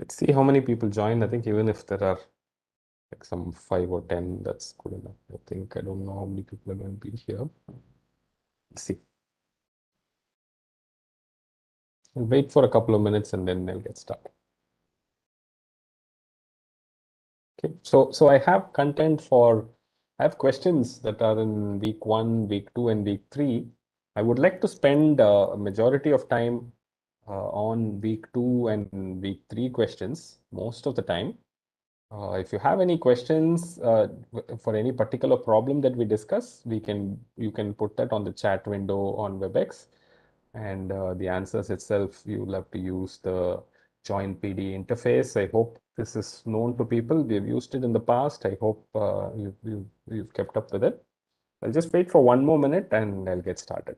Let's see how many people join. I think even if there are like some 5 or 10, that's good enough. I don't know how many people are going to be here. Let's see. I'll wait for a couple of minutes and then I'll get started. Okay, so I have content I have questions that are in week 1, week 2, and week 3. I would like to spend a majority of time on week 2 and week 3 questions most of the time. If you have any questions for any particular problem that we discuss, you can put that on the chat window on WebEx, and the answers itself you will have to use the join PD interface. I hope this is known to people. We've used it in the past. I hope you've kept up with it. I'll just wait for one more minute and I'll get started.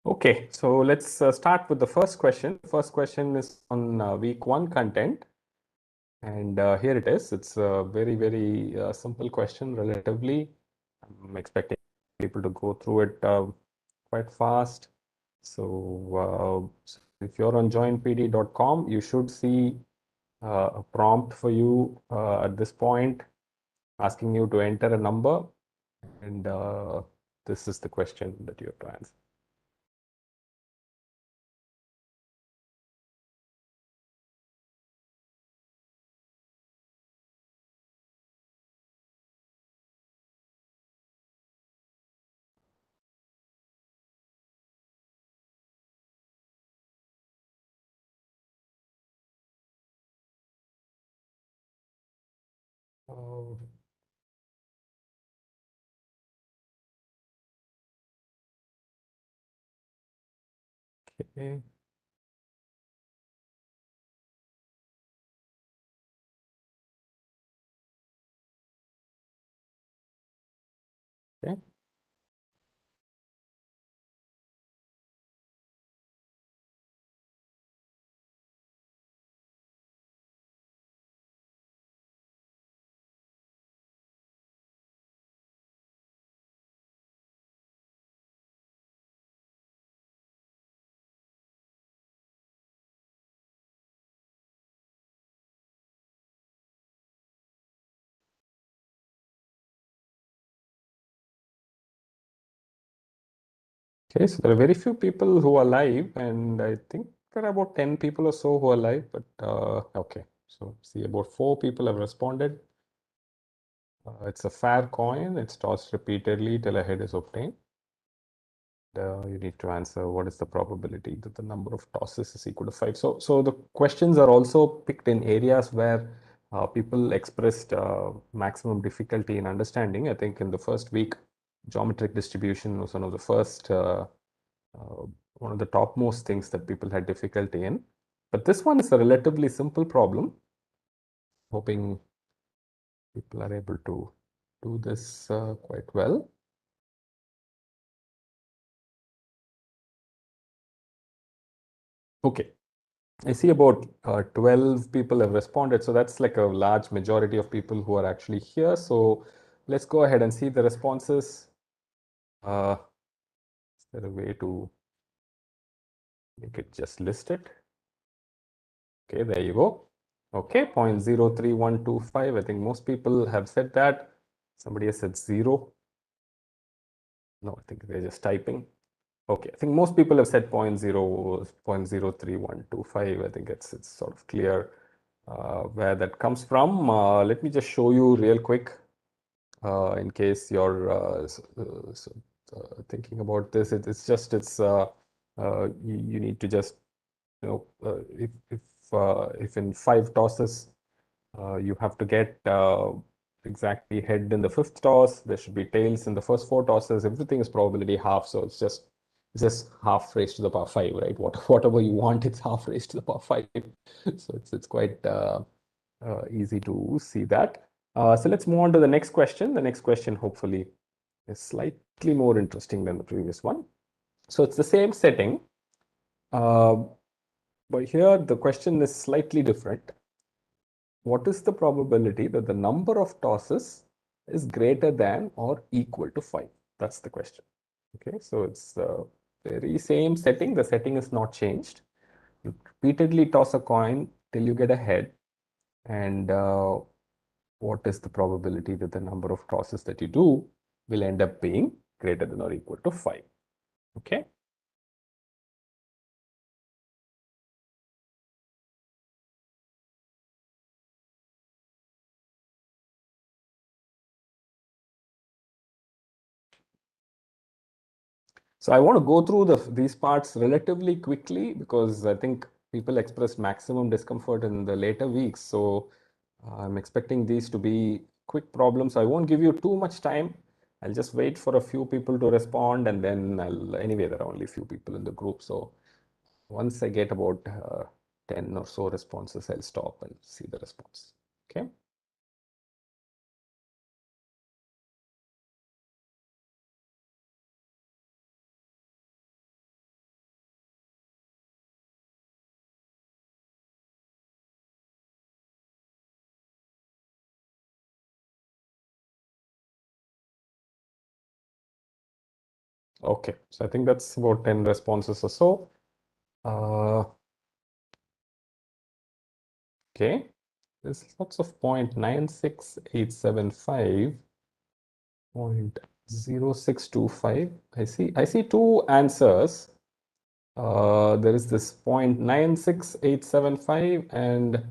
Okay, so let's start with the first question. The first question is on week 1 content. And here it is. It's a very, very simple question relatively. I'm expecting people to go through it quite fast. So if you're on joinpd.com, you should see a prompt for you at this point asking you to enter a number. And this is the question that you have to answer. Uh, okay. Okay. Okay, so there are very few people who are live, and I think there are about 10 people or so who are live, but okay. So see, about 4 people have responded. It's a fair coin. It's tossed repeatedly till a head is obtained. You need to answer what is the probability that the number of tosses is equal to 5. So the questions are also picked in areas where people expressed maximum difficulty in understanding. I think in the first week, geometric distribution was one of the topmost things that people had difficulty in. But this one is a relatively simple problem. Hoping people are able to do this quite well. Okay, I see about 12 people have responded. So that's like a large majority of people who are actually here. So let's go ahead and see the responses. Is there a way to make it just listed? Okay, there you go. Okay, 0.03125. I think most people have said that. Somebody has said 0. No, I think they're just typing. Okay, I think most people have said 0.03125. I think it's sort of clear where that comes from. Let me just show you real quick in case you're thinking about this. You need to just, if in 5 tosses you have to get exactly head in the 5th toss, there should be tails in the first 4 tosses. Everything is probability half, so it's just it's just half raised to the power 5, right? Whatever you want, it's half raised to the power 5. So it's quite easy to see that. So let's move on to the next question. The next question hopefully is slightly more interesting than the previous one. So it's the same setting, but here the question is slightly different. What is the probability that the number of tosses is greater than or equal to 5? That's the question. Okay, so it's the very same setting. The setting is not changed. You repeatedly toss a coin till you get a head. And what is the probability that the number of tosses that you do will end up being greater than or equal to 5? Okay. So I want to go through these parts relatively quickly because I think people expressed maximum discomfort in the later weeks. So I'm expecting these to be quick problems. I won't give you too much time. I'll just wait for a few people to respond, and then anyway, there are only a few people in the group. So once I get about 10 or so responses, I'll stop and see the response. Okay. Okay, so I think that's about 10 responses or so. Okay, there's lots of 0.96875, 0.0625. I see two answers. There is this 0.96875 and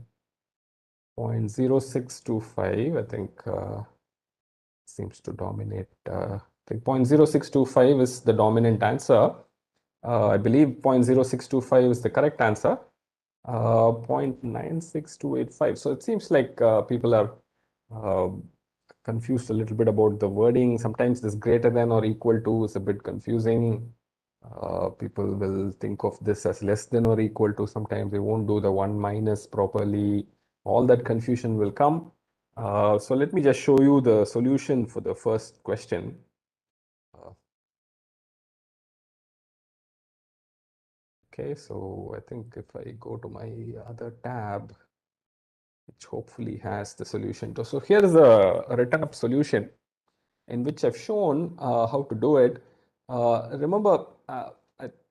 0.0625. I think seems to dominate. I think 0.0625 is the dominant answer. I believe 0.0625 is the correct answer. 0.96285. So it seems like people are uh, confused a little bit about the wording. Sometimes this greater than or equal to is a bit confusing. People will think of this as less than or equal to. Sometimes they won't do the 1 minus properly. All that confusion will come. So let me just show you the solution for the first question. Okay, so I think if I go to my other tab, which hopefully has the solution. So here is a written up solution in which I've shown how to do it. Remember,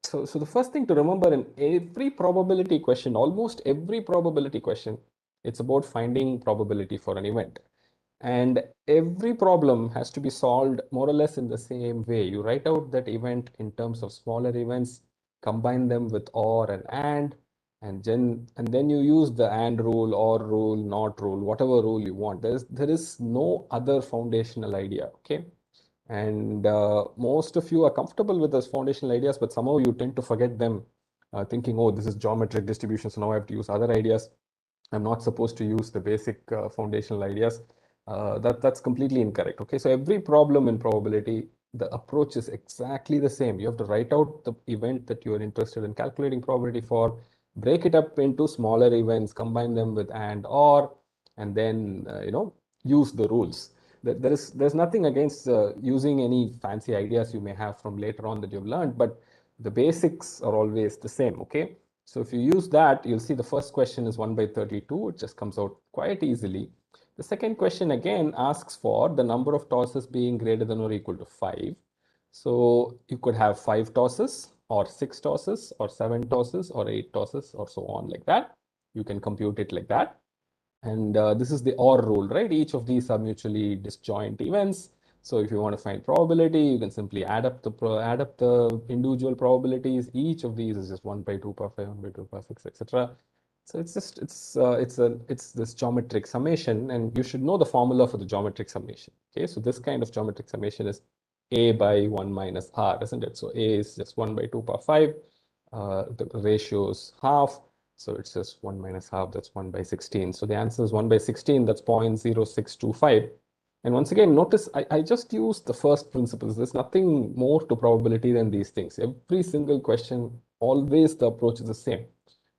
so the first thing to remember in every probability question, almost every probability question, it's about finding probability for an event. And every problem has to be solved more or less in the same way. You write out that event in terms of smaller events, combine them with or and then you use the and rule, or rule, not rule, whatever rule you want. There is no other foundational idea. Okay. And most of you are comfortable with those foundational ideas, but somehow you tend to forget them, thinking, oh, this is geometric distribution, so now I have to use other ideas. I'm not supposed to use the basic foundational ideas. That's completely incorrect. Okay, so every problem in probability, the approach is exactly the same. You have to write out the event that you are interested in calculating probability for, break it up into smaller events, combine them with and then use the rules. There's nothing against using any fancy ideas you may have from later on that you've learned, but the basics are always the same. Okay. So if you use that, you'll see the first question is 1 by 32. It just comes out quite easily. The second question again asks for the number of tosses being greater than or equal to 5. So you could have 5 tosses or 6 tosses or 7 tosses or 8 tosses or so on like that. You can compute it like that. And this is the OR rule, right? Each of these are mutually disjoint events. So if you want to find probability, you can simply add up the individual probabilities. Each of these is just 1 by 2 power 5, 1 by 2 power 6, etc. So it's this geometric summation, and you should know the formula for the geometric summation. Okay, so this kind of geometric summation is a by 1 minus r, isn't it? So a is just 1 by 2 power 5. The ratio is half. So it's just 1 minus half, that's 1 by 16. So the answer is 1 by 16, that's 0.0625. And once again, notice I just used the first principles. There's nothing more to probability than these things. Every single question, always the approach is the same.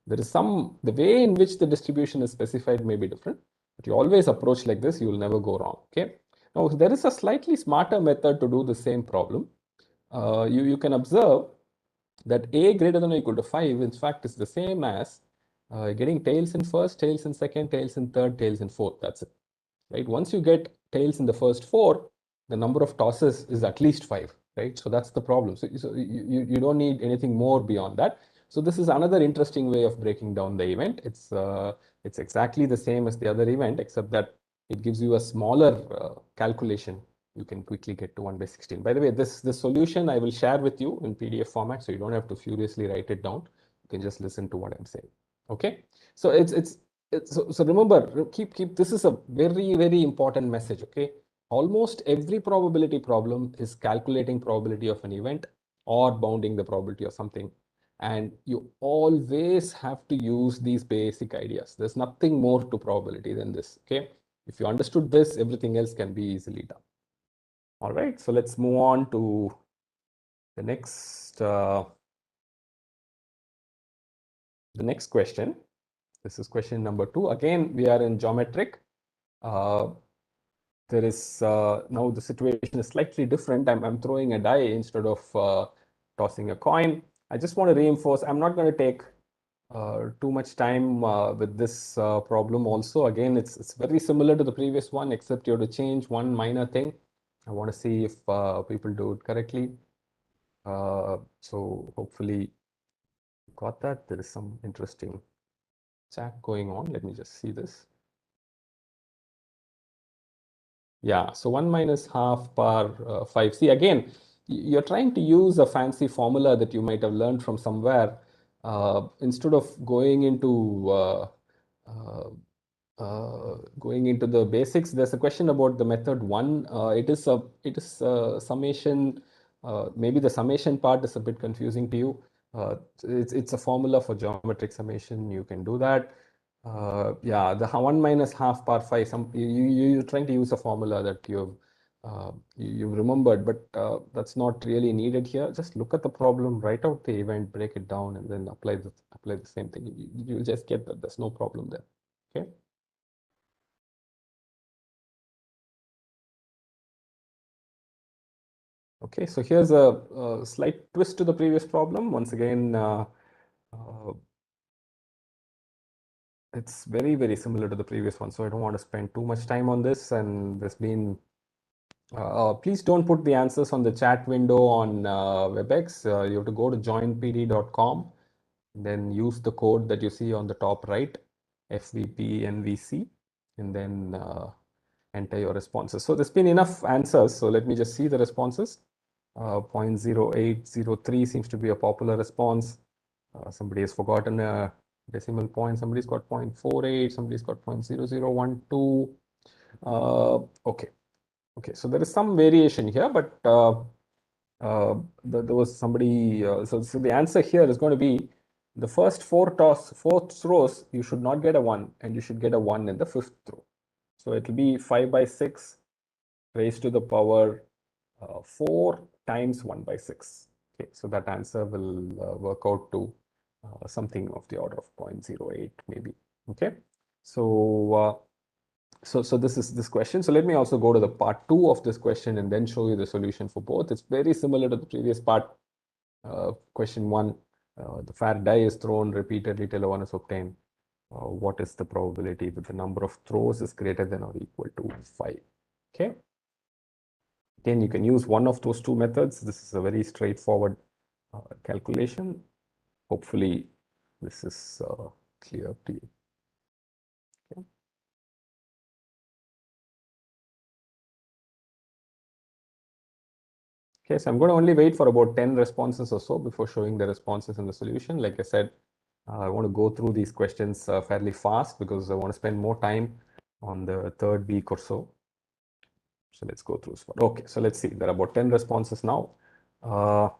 There is the way in which the distribution is specified may be different, but you always approach like this, you will never go wrong. Okay. Now, there is a slightly smarter method to do the same problem. You can observe that a greater than or equal to 5, in fact, is the same as getting tails in first, tails in second, tails in third, tails in fourth. That's it. Right? Once you get tails in the first 4, the number of tosses is at least 5. Right? So that's the problem. So you don't need anything more beyond that. So this is another interesting way of breaking down the event. It's exactly the same as the other event, except that it gives you a smaller calculation. You can quickly get to 1 by 16. By the way, this solution I will share with you in PDF format, so you don't have to furiously write it down. You can just listen to what I'm saying. Okay. So so remember, keep this is a very important message. Okay. Almost every probability problem is calculating probability of an event or bounding the probability of something. And you always have to use these basic ideas. There's nothing more to probability than this. Okay. If you understood this, everything else can be easily done. All right. So let's move on to the next question. This is question number 2. Again, we are in geometric. There is now the situation is slightly different. I'm throwing a die instead of tossing a coin. I just want to reinforce, I'm not going to take too much time with this problem also. Again, it's very similar to the previous one, except you have to change one minor thing. I want to see if people do it correctly. So hopefully you got that. There is some interesting chat going on. Let me just see this. Yeah, so 1 minus half power 5. See, again, you're trying to use a fancy formula that you might have learned from somewhere. Instead of uh, going into the basics, there's a question about the method 1. It is a summation. Maybe the summation part is a bit confusing to you. It's a formula for geometric summation. You can do that. Yeah, the 1 minus half power 5. You're trying to use a formula that you've remembered, but that's not really needed here. Just look at the problem, write out the event, break it down, and then apply the same thing. You'll just get that. There's no problem there. Okay. Okay, so here's a slight twist to the previous problem. Once again, it's very similar to the previous one, so I don't want to spend too much time on this. And there's been, please don't put the answers on the chat window on WebEx. You have to go to joinpd.com, then use the code that you see on the top right, FVPNVC, and then enter your responses. So there's been enough answers. So let me just see the responses. 0.0803 seems to be a popular response. Somebody has forgotten a decimal point. Somebody's got 0.48. Somebody's got 0.0012. Okay. Okay. So there is some variation here, but there was somebody. So the answer here is going to be the first four rows, you should not get a 1, and you should get a 1 in the 5th row. So it will be 5 by 6 raised to the power 4 times 1 by 6. Okay, so that answer will work out to something of the order of 0.08 maybe. Okay, so so this is this question. So let me also go to the part 2 of this question and then show you the solution for both. It's very similar to the previous part. Question 1, the fair die is thrown repeatedly till a 1 is obtained. What is the probability that the number of throws is greater than or equal to 5? Okay. Again, you can use one of those two methods. This is a very straightforward calculation. Hopefully, this is clear to you. Okay. Okay, so I'm going to only wait for about 10 responses or so before showing the responses and the solution. Like I said, I want to go through these questions fairly fast because I want to spend more time on the 3rd week or so. So let's go through. Okay, so let's see. There are about 10 responses now. Okay,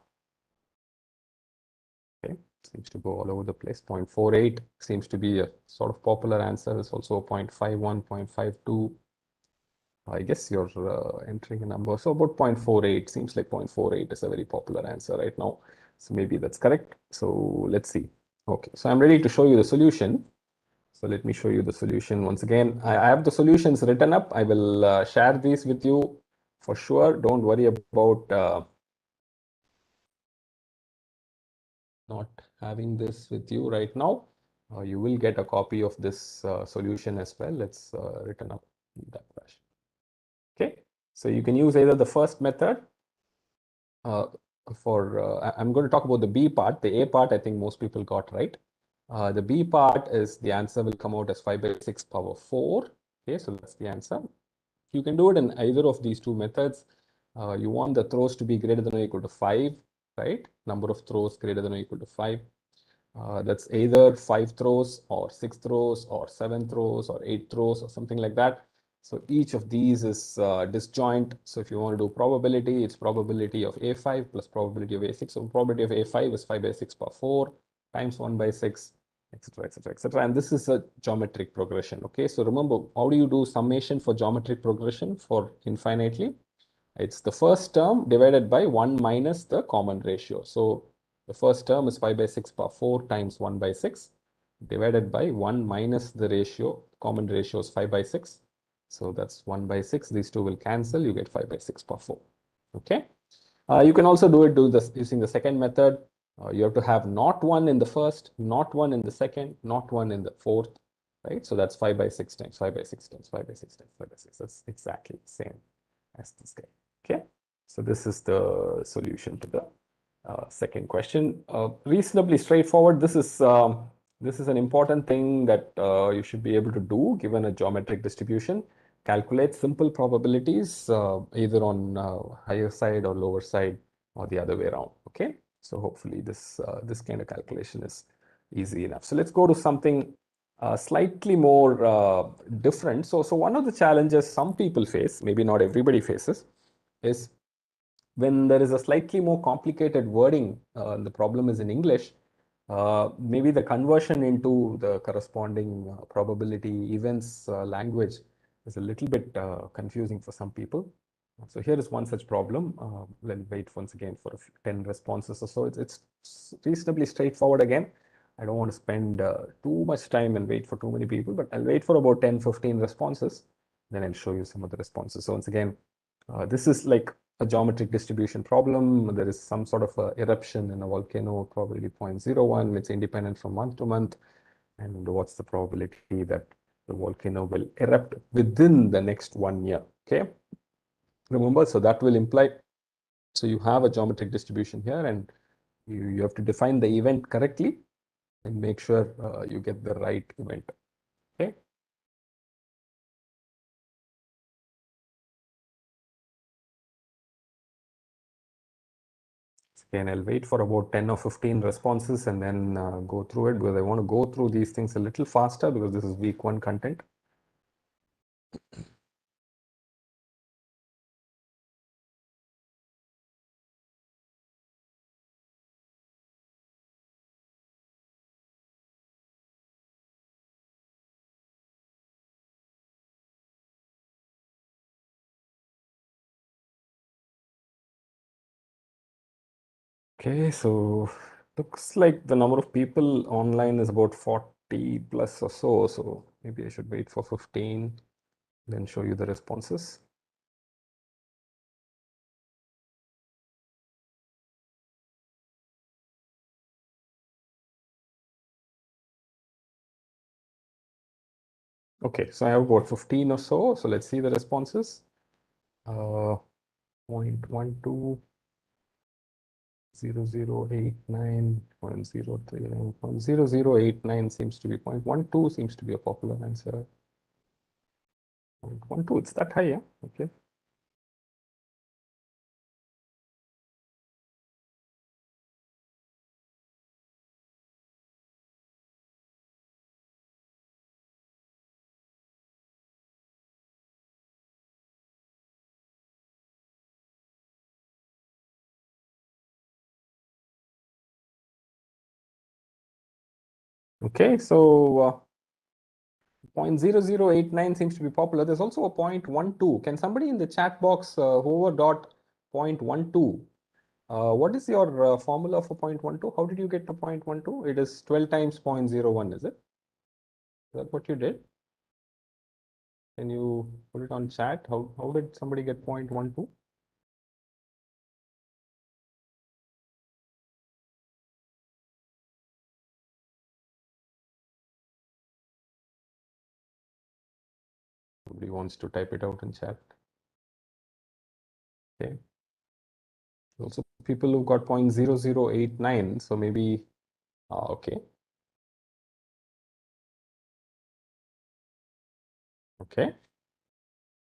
seems to go all over the place. 0.48 seems to be a sort of popular answer. It's also 0.51, 0.52. I guess you're entering a number. So about 0.48 seems like 0.48 is a very popular answer right now. So maybe that's correct. So let's see. Okay, so I'm ready to show you the solution. So let me show you the solution once again. I have the solutions written up. I will share these with you for sure. Don't worry about not having this with you right now. You will get a copy of this solution as well. Let's written up in that fashion. Okay, so you can use either the first method uh, I'm going to talk about the B part. The A part, I think most people got right. The B part is the answer will come out as 5 by 6 power 4. Okay, so that's the answer. You can do it in either of these two methods. You want the throws to be greater than or equal to 5, right? Number of throws greater than or equal to 5. That's either 5 throws or 6 throws or 7 throws or 8 throws or something like that. So each of these is disjoint. So if you want to do probability, it's probability of A5 plus probability of A6. So probability of A5 is 5 by 6 power 4 times 1 by 6, etc., etc., etc. And this is a geometric progression. Okay, so remember, how do you do summation for geometric progression for infinitely? It's the first term divided by 1 minus the common ratio. So the first term is 5 by 6 power 4 times 1 by 6 divided by 1 minus the ratio. Common ratio is 5 by 6. So that's 1 by 6. These two will cancel. You get 5 by 6 power 4. Okay. You can also do it using the second method. You have to have not 1 in the first, not 1 in the second, not 1 in the fourth. Right. So that's 5 by 6 times 5 by 6 times 5 by 6 times 5 by 6. That's exactly the same as this guy. Okay, so this is the solution to the second question. Reasonably straightforward. This is an important thing that you should be able to do given a geometric distribution. Calculate simple probabilities either on higher side or lower side or the other way around. Okay, so hopefully this kind of calculation is easy enough. So let's go to something slightly more different. So one of the challenges some people face, maybe not everybody faces, is when there is a slightly more complicated wording, the problem is in English, maybe the conversion into the corresponding probability events language is a little bit confusing for some people. So here is one such problem. Let me wait once again for 10 responses or so. It's reasonably straightforward again. I don't want to spend too much time and wait for too many people, but I'll wait for about 10, 15 responses. Then I'll show you some of the responses. So once again, this is like a geometric distribution problem. There is some sort of a eruption in a volcano, probably 0.01. It's independent from month to month. And what's the probability that the volcano will erupt within the next 1 year? Okay. Remember, so that will imply, so you have a geometric distribution here and you have to define the event correctly and make sure you get the right event. Okay. Again, I'll wait for about 10 or 15 responses and then go through it because I want to go through these things a little faster because this is week 1 content. Okay, so looks like the number of people online is about 40 plus or so. So maybe I should wait for 15, then show you the responses. Okay, so I have about 15 or so. So let's see the responses. 0.12, 0089, 0.039, 0.0089 seems to be 0.12 seems to be a popular answer. 0.12, it's that high, yeah? Okay. Okay, so 0.0089 seems to be popular. There's also a 0.12. Can somebody in the chat box hover dot 0.12? What is your formula for 0.12? How did you get to 0.12? It is 12 times 0.01, is it? Is that what you did? Can you put it on chat? How did somebody get 0.12? Somebody wants to type it out in chat. Okay. Also, people who got 0.0089, so maybe, okay. Okay.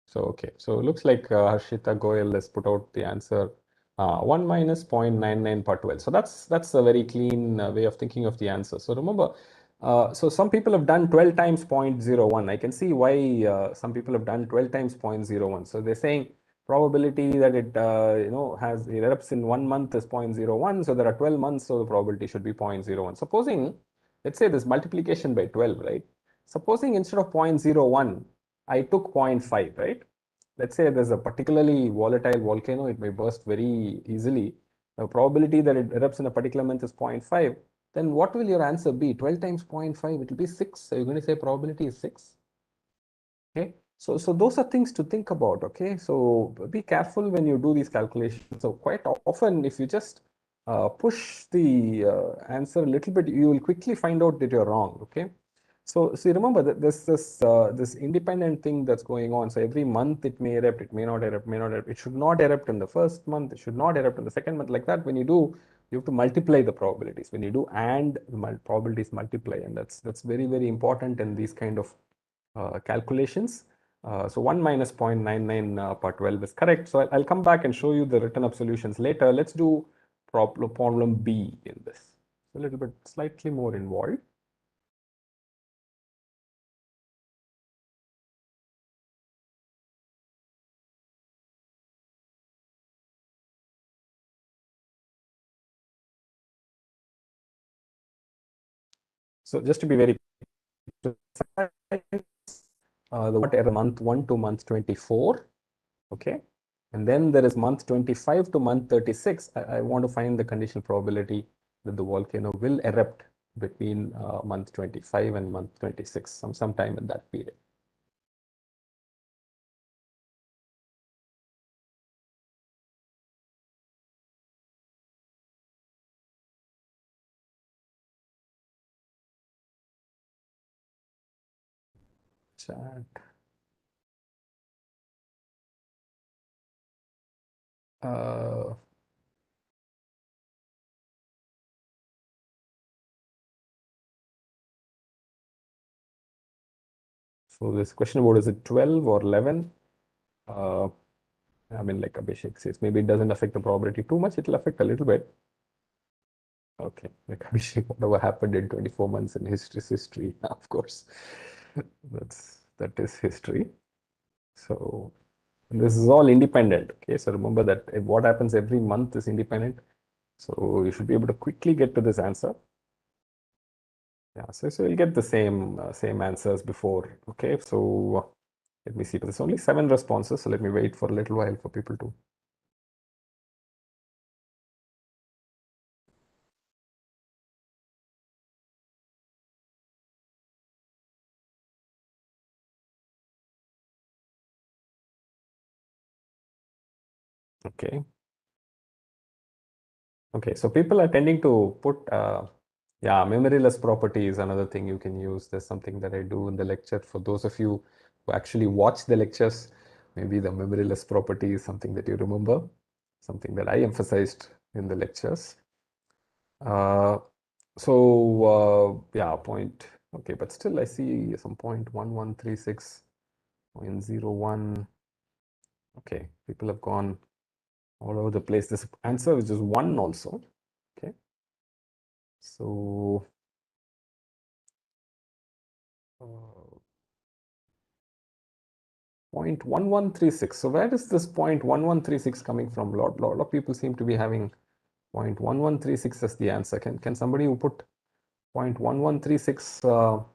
So it looks like Harshita Goyal has put out the answer 1 minus 0.99 per 12. So that's a very clean way of thinking of the answer. So remember, so some people have done 12 times 0.01. I can see why some people have done 12 times 0.01. So they're saying probability that it it erupts in 1 month is 0.01. So there are 12 months, so the probability should be 0.01. Supposing, let's say this multiplication by 12, right? Supposing instead of 0.01, I took 0.5, right? Let's say there's a particularly volatile volcano, it may burst very easily. The probability that it erupts in a particular month is 0.5. Then what will your answer be? 12 times 0.5, it will be 6. So you're going to say probability is 6. Okay. So those are things to think about. Okay. So be careful when you do these calculations. So quite often, if you just push the answer a little bit, you will quickly find out that you're wrong. Okay. So see, remember that this independent thing that's going on. So every month it may erupt, it may not erupt, may not erupt. It should not erupt in the first month. It should not erupt in the second month. Like that, when you do, you have to multiply the probabilities. When you do, and the probabilities multiply, and that's very, very important in these kind of calculations. So 1 minus 0.99 per 12 is correct. So I'll come back and show you the written up solutions later. Let's do problem B in this. A little bit slightly more involved. So just to be very precise, the what error month 1 to month 24. Okay. And then there is month 25 to month 36. I want to find the conditional probability that the volcano will erupt between month 25 and month 26, sometime in that period. Chat. Uh, so this question about is it 12 or 11? I mean, like Abhishek says, maybe it doesn't affect the probability too much. It'll affect a little bit. Okay, like Abhishek, whatever happened in 24 months in history is history, of course. That is history. So this is all independent. Okay, so remember that what happens every month is independent. So you should be able to quickly get to this answer. Yeah, so you'll get the same answers before. Okay, so let me see. But there's only 7 responses, so let me wait for a little while for people to. Okay. Okay, so people are tending to put, yeah, memoryless property is another thing you can use. There's something that I do in the lecture. For those of you who actually watch the lectures, maybe the memoryless property is something that you remember, something that I emphasized in the lectures. Yeah, okay, but still I see some 0.1136, 0.01. Okay, people have gone all over the place. This answer is just 1 also. Okay. So 0.1136. So where is this 0.1136 coming from? Lot of people seem to be having 0.1136 as the answer. Can somebody who put 0.1136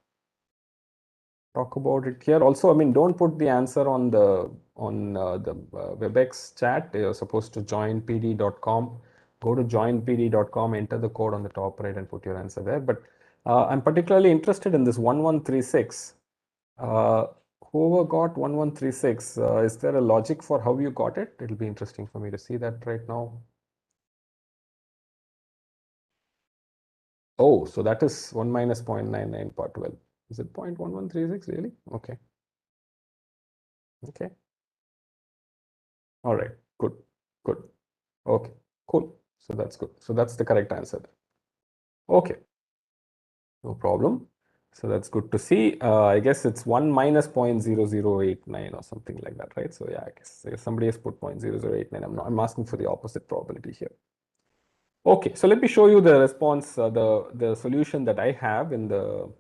talk about it here. Also, I mean, don't put the answer on the WebEx chat. You're supposed to joinpd.com. Go to joinpd.com, enter the code on the top right, and put your answer there. But I'm particularly interested in this 1136. Whoever got 1136, is there a logic for how you got it? It'll be interesting for me to see that right now. Oh, so that is 1 minus 0.99 part 12. Is it 0.1136 really? Okay. Okay. All right. Good. Good. Okay. Cool. So that's good. So that's the correct answer. Okay. No problem. So that's good to see. I guess it's 1 minus 0.0089 or something like that, right? So yeah, I guess somebody has put 0.0089. I'm asking for the opposite probability here. Okay, so let me show you the response, the solution that I have in the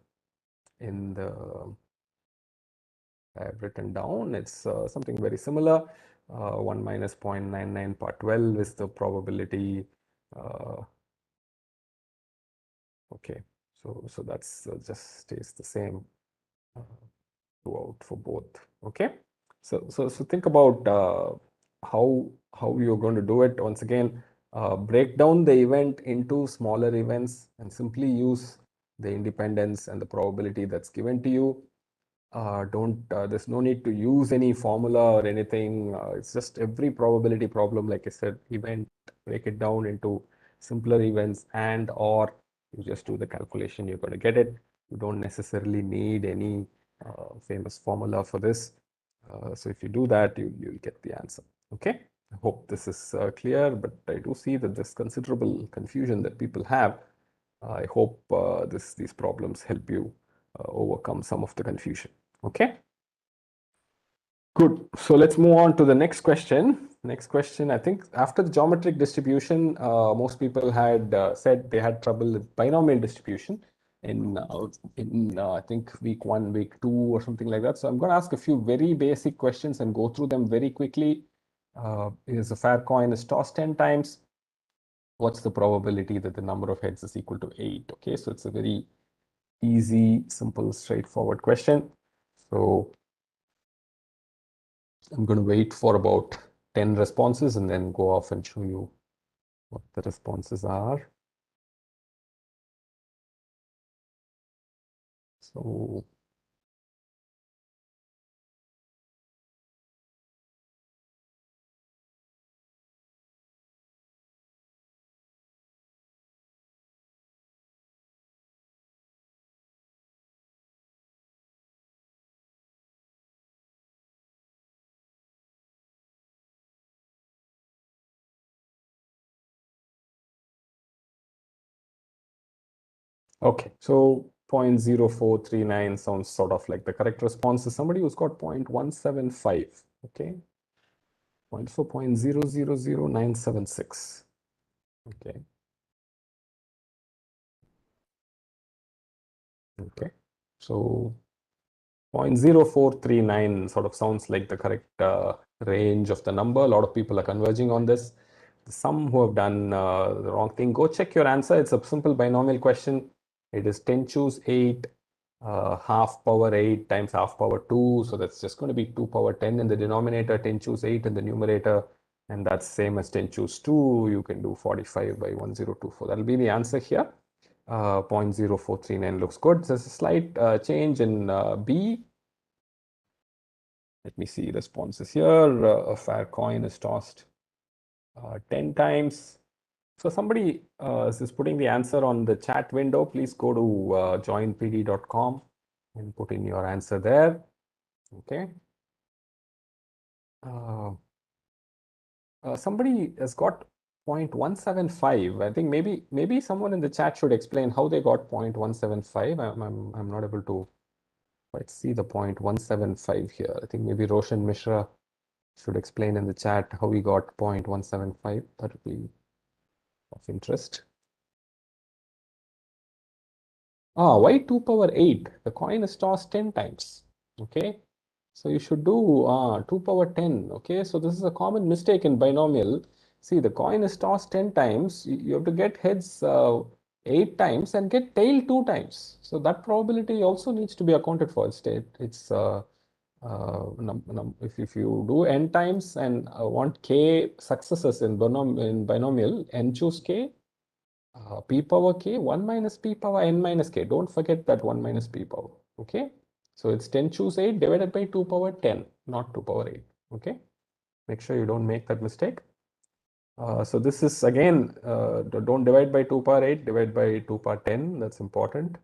I've written down. It's something very similar. 1 minus 0.99 part 12 is the probability. Okay, so that's just stays the same throughout for both. Okay, so think about how you're going to do it. Once again, break down the event into smaller events and simply use the independence and the probability that's given to you. There's no need to use any formula or anything. It's just every probability problem, like I said, event, break it down into simpler events, and or you just do the calculation, you're going to get it. You don't necessarily need any famous formula for this. So if you do that, you'll get the answer. Okay. I hope this is clear, but I do see that there's considerable confusion that people have. I hope these problems help you overcome some of the confusion. Okay. Good. So let's move on to the next question. Next question, I think after the geometric distribution, most people had said they had trouble with binomial distribution in I think week 1, week 2 or something like that. So I'm going to ask a few very basic questions and go through them very quickly. Is a fair coin is tossed 10 times. What's the probability that the number of heads is equal to 8? Okay, so it's a very easy, simple, straightforward question. So I'm going to wait for about 10 responses and then go off and show you what the responses are. So okay, so 0.0439 sounds sort of like the correct response is somebody who's got 0.175. Okay, so 0.000976. Okay. Okay. So 0.0439 sort of sounds like the correct range of the number. A lot of people are converging on this. Some who have done the wrong thing, go check your answer. It's a simple binomial question. It is 10 choose 8, half power 8 times half power 2. So that's just going to be 2 power 10 in the denominator, 10 choose 8 in the numerator. And that's same as 10 choose 2. You can do 45 by 1024. That'll be the answer here. 0.0439 looks good. There's a slight change in B. Let me see responses here. A fair coin is tossed 10 times. So somebody is putting the answer on the chat window. Please go to joinpd.com and put in your answer there. Okay. Somebody has got 0.175. I think maybe someone in the chat should explain how they got 0.175. I'm not able to quite see the 0.175 here. I think maybe Roshan Mishra should explain in the chat how we got 0.175. That would be of interest. Why 2 power 8? The coin is tossed 10 times. Okay. So you should do 2 power 10. Okay. So this is a common mistake in binomial. See, the coin is tossed 10 times. You have to get heads 8 times and get tail 2 times. So that probability also needs to be accounted for. If you do n times and want k successes in binomial, n choose k, p power k, 1 minus p power n minus k. Don't forget that 1 minus p power. Okay. So it's 10 choose 8 divided by 2 power 10, not 2 power 8. Okay. Make sure you don't make that mistake. So this is again, don't divide by 2 power 8, divide by 2 power 10. That's important.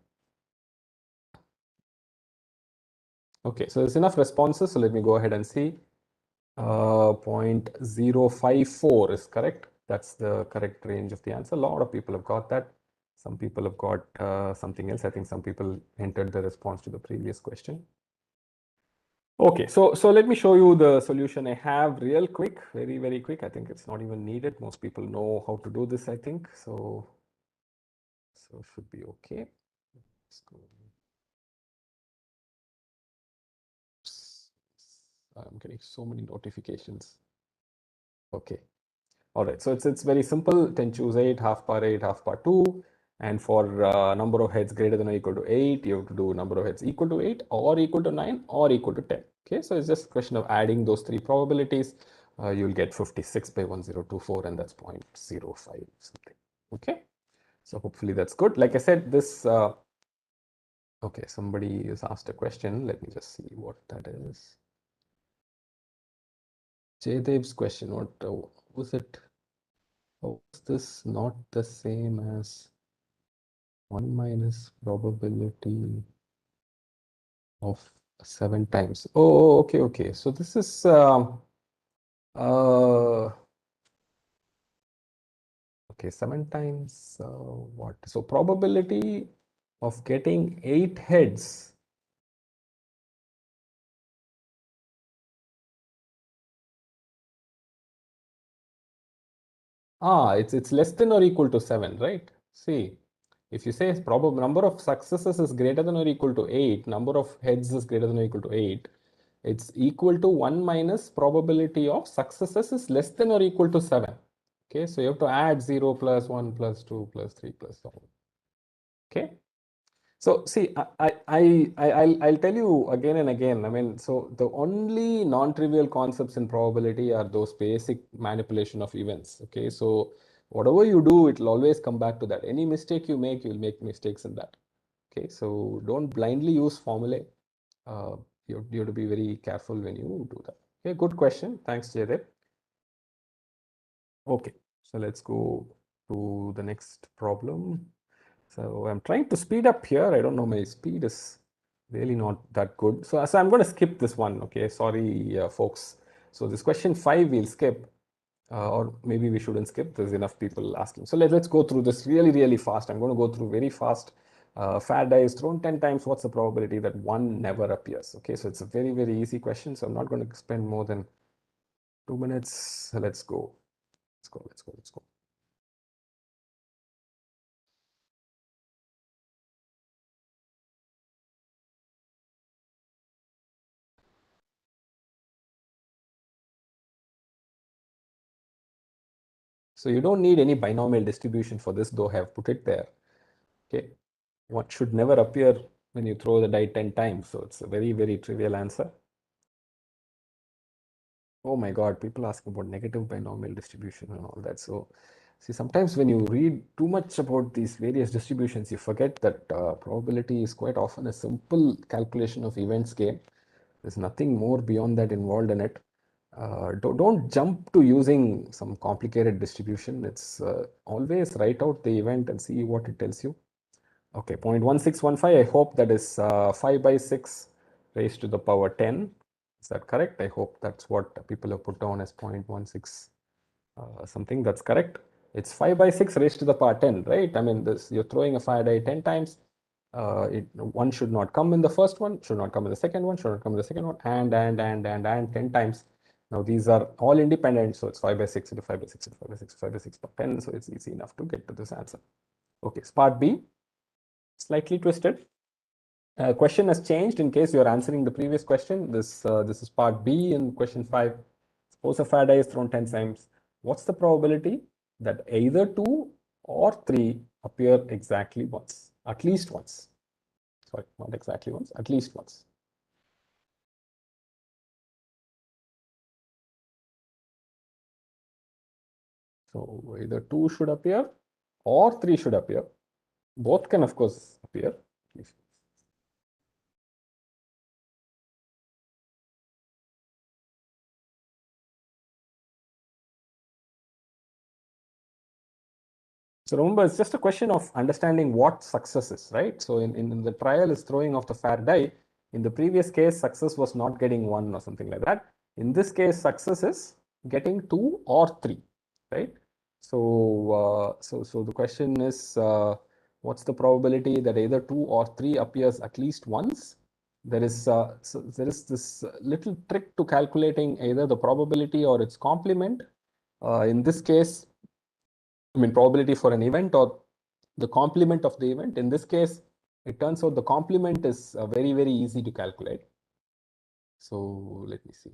Okay, so there's enough responses. So let me go ahead and see. 0.054 is correct. That's the correct range of the answer. A lot of people have got that. Some people have got something else. I think some people entered the response to the previous question. Okay, so let me show you the solution I have real quick, very, very quick. I think it's not even needed. Most people know how to do this, I think. So it should be okay. Let's go. I'm getting so many notifications. Okay. All right. So it's very simple. 10 choose 8, half power 8, half power 2. And for number of heads greater than or equal to 8, you have to do number of heads equal to 8 or equal to 9 or equal to 10. Okay. So it's just a question of adding those three probabilities. You'll get 56 by 1024, and that's 0.05 something. Okay. So hopefully that's good. Like I said, this okay, somebody has asked a question. Let me just see what that is. Jaydev's question, what was it? How is this not the same as 1 minus probability of 7 times? Oh, okay, okay. So this is okay, 7 times what? So probability of getting 8 heads. It's less than or equal to 7, right? See, if you say probable number of successes is greater than or equal to 8, number of heads is greater than or equal to 8, it's equal to 1 minus probability of successes is less than or equal to 7. Okay, so you have to add 0 plus 1 plus 2 plus 3 plus 4. Okay. So see, I'll tell you again and again. I mean, so the only non-trivial concepts in probability are those basic manipulation of events. Okay, so whatever you do, it'll always come back to that. Any mistake you make, you'll make mistakes in that. Okay, so don't blindly use formulae. Uh, you have to be very careful when you do that. Okay, good question. Thanks, Jaydev. Okay, so let's go to the next problem. So I'm trying to speed up here. I don't know, my speed is really not that good. So I'm going to skip this one. Okay, sorry, folks. So this question 5 we'll skip, or maybe we shouldn't skip. There's enough people asking. So let's go through this really, really fast. I'm going to go through very fast. Fat die is thrown 10 times. What's the probability that 1 never appears? Okay, so it's a very, very easy question. So I'm not going to spend more than 2 minutes. Let's go. Let's go. Let's go. Let's go. So you don't need any binomial distribution for this, though I have put it there. Okay, what should never appear when you throw the die 10 times. So it's a very, very trivial answer. Oh my God, people ask about negative binomial distribution and all that. So see, sometimes when you read too much about these various distributions, you forget that probability is quite often a simple calculation of events game. There's nothing more beyond that involved in it. Don't jump to using some complicated distribution. It's always write out the event and see what it tells you. Okay, 0.1615. I hope that is 5 by 6 raised to the power 10. Is that correct? I hope that's what people have put down as 0.16 something. That's correct. It's 5 by 6 raised to the power 10, right? I mean, this you're throwing a fire die 10 times. One should not come in the first one, should not come in the second one, should not come in the second one, and 10 times. Now these are all independent, so it's 5 by 6 into 5 by 6 into 5 by 6, 5 by 6 per 10. So it's easy enough to get to this answer. Okay, so part B, slightly twisted. Question has changed in case you're answering the previous question. This is part B in question 5. Suppose a fire die is thrown 10 times. What's the probability that either 2 or 3 appear exactly once, at least once. Sorry, not exactly once, at least once. So either 2 should appear or 3 should appear. Both can, of course, appear. So remember, it's just a question of understanding what success is, right? So in the trial is throwing off the fair die. In the previous case, success was not getting 1 or something like that. In this case, success is getting 2 or 3, right? So the question is, what's the probability that either 2 or 3 appears at least once? There is this little trick to calculating either the probability or its complement. In this case, I mean, probability for an event or the complement of the event. In this case, it turns out the complement is very, very easy to calculate. So let me see.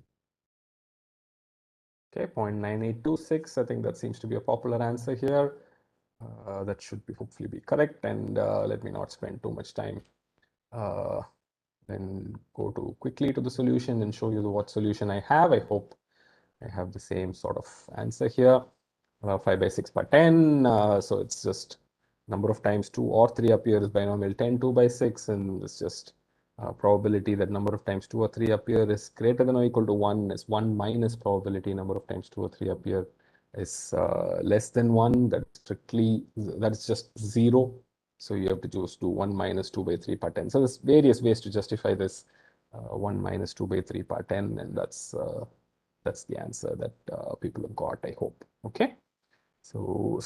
Okay, 0.9826. I think that seems to be a popular answer here. That should be hopefully be correct. And let me not spend too much time. Then go to quickly to the solution and show you what solution I have. I hope I have the same sort of answer here. 5 by 6 by 10. So it's just number of times 2 or 3 appear is binomial 10, 2 by 6. And it's just probability that number of times 2 or 3 appear is greater than or equal to 1 is 1 minus probability number of times 2 or 3 appear is less than 1. That's just 0. So you have to just do 1 minus 2 by 3 per 10. So there's various ways to justify this 1 minus 2 by 3 per 10. And that's the answer that people have got, I hope. Okay. So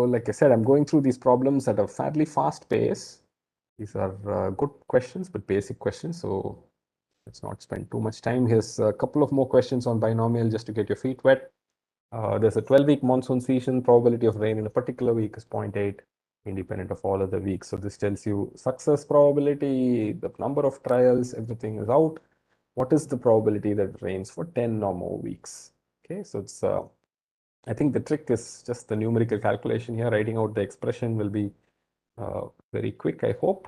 like I said, I'm going through these problems at a fairly fast pace. These are good questions, but basic questions. So let's not spend too much time. Here's a couple of more questions on binomial just to get your feet wet. There's a 12-week monsoon season. Probability of rain in a particular week is 0.8, independent of all other weeks. So this tells you success probability, the number of trials, everything is out. What is the probability that it rains for 10 or more weeks? Okay, so it's I think the trick is just the numerical calculation here. Writing out the expression will be very quick, I hope.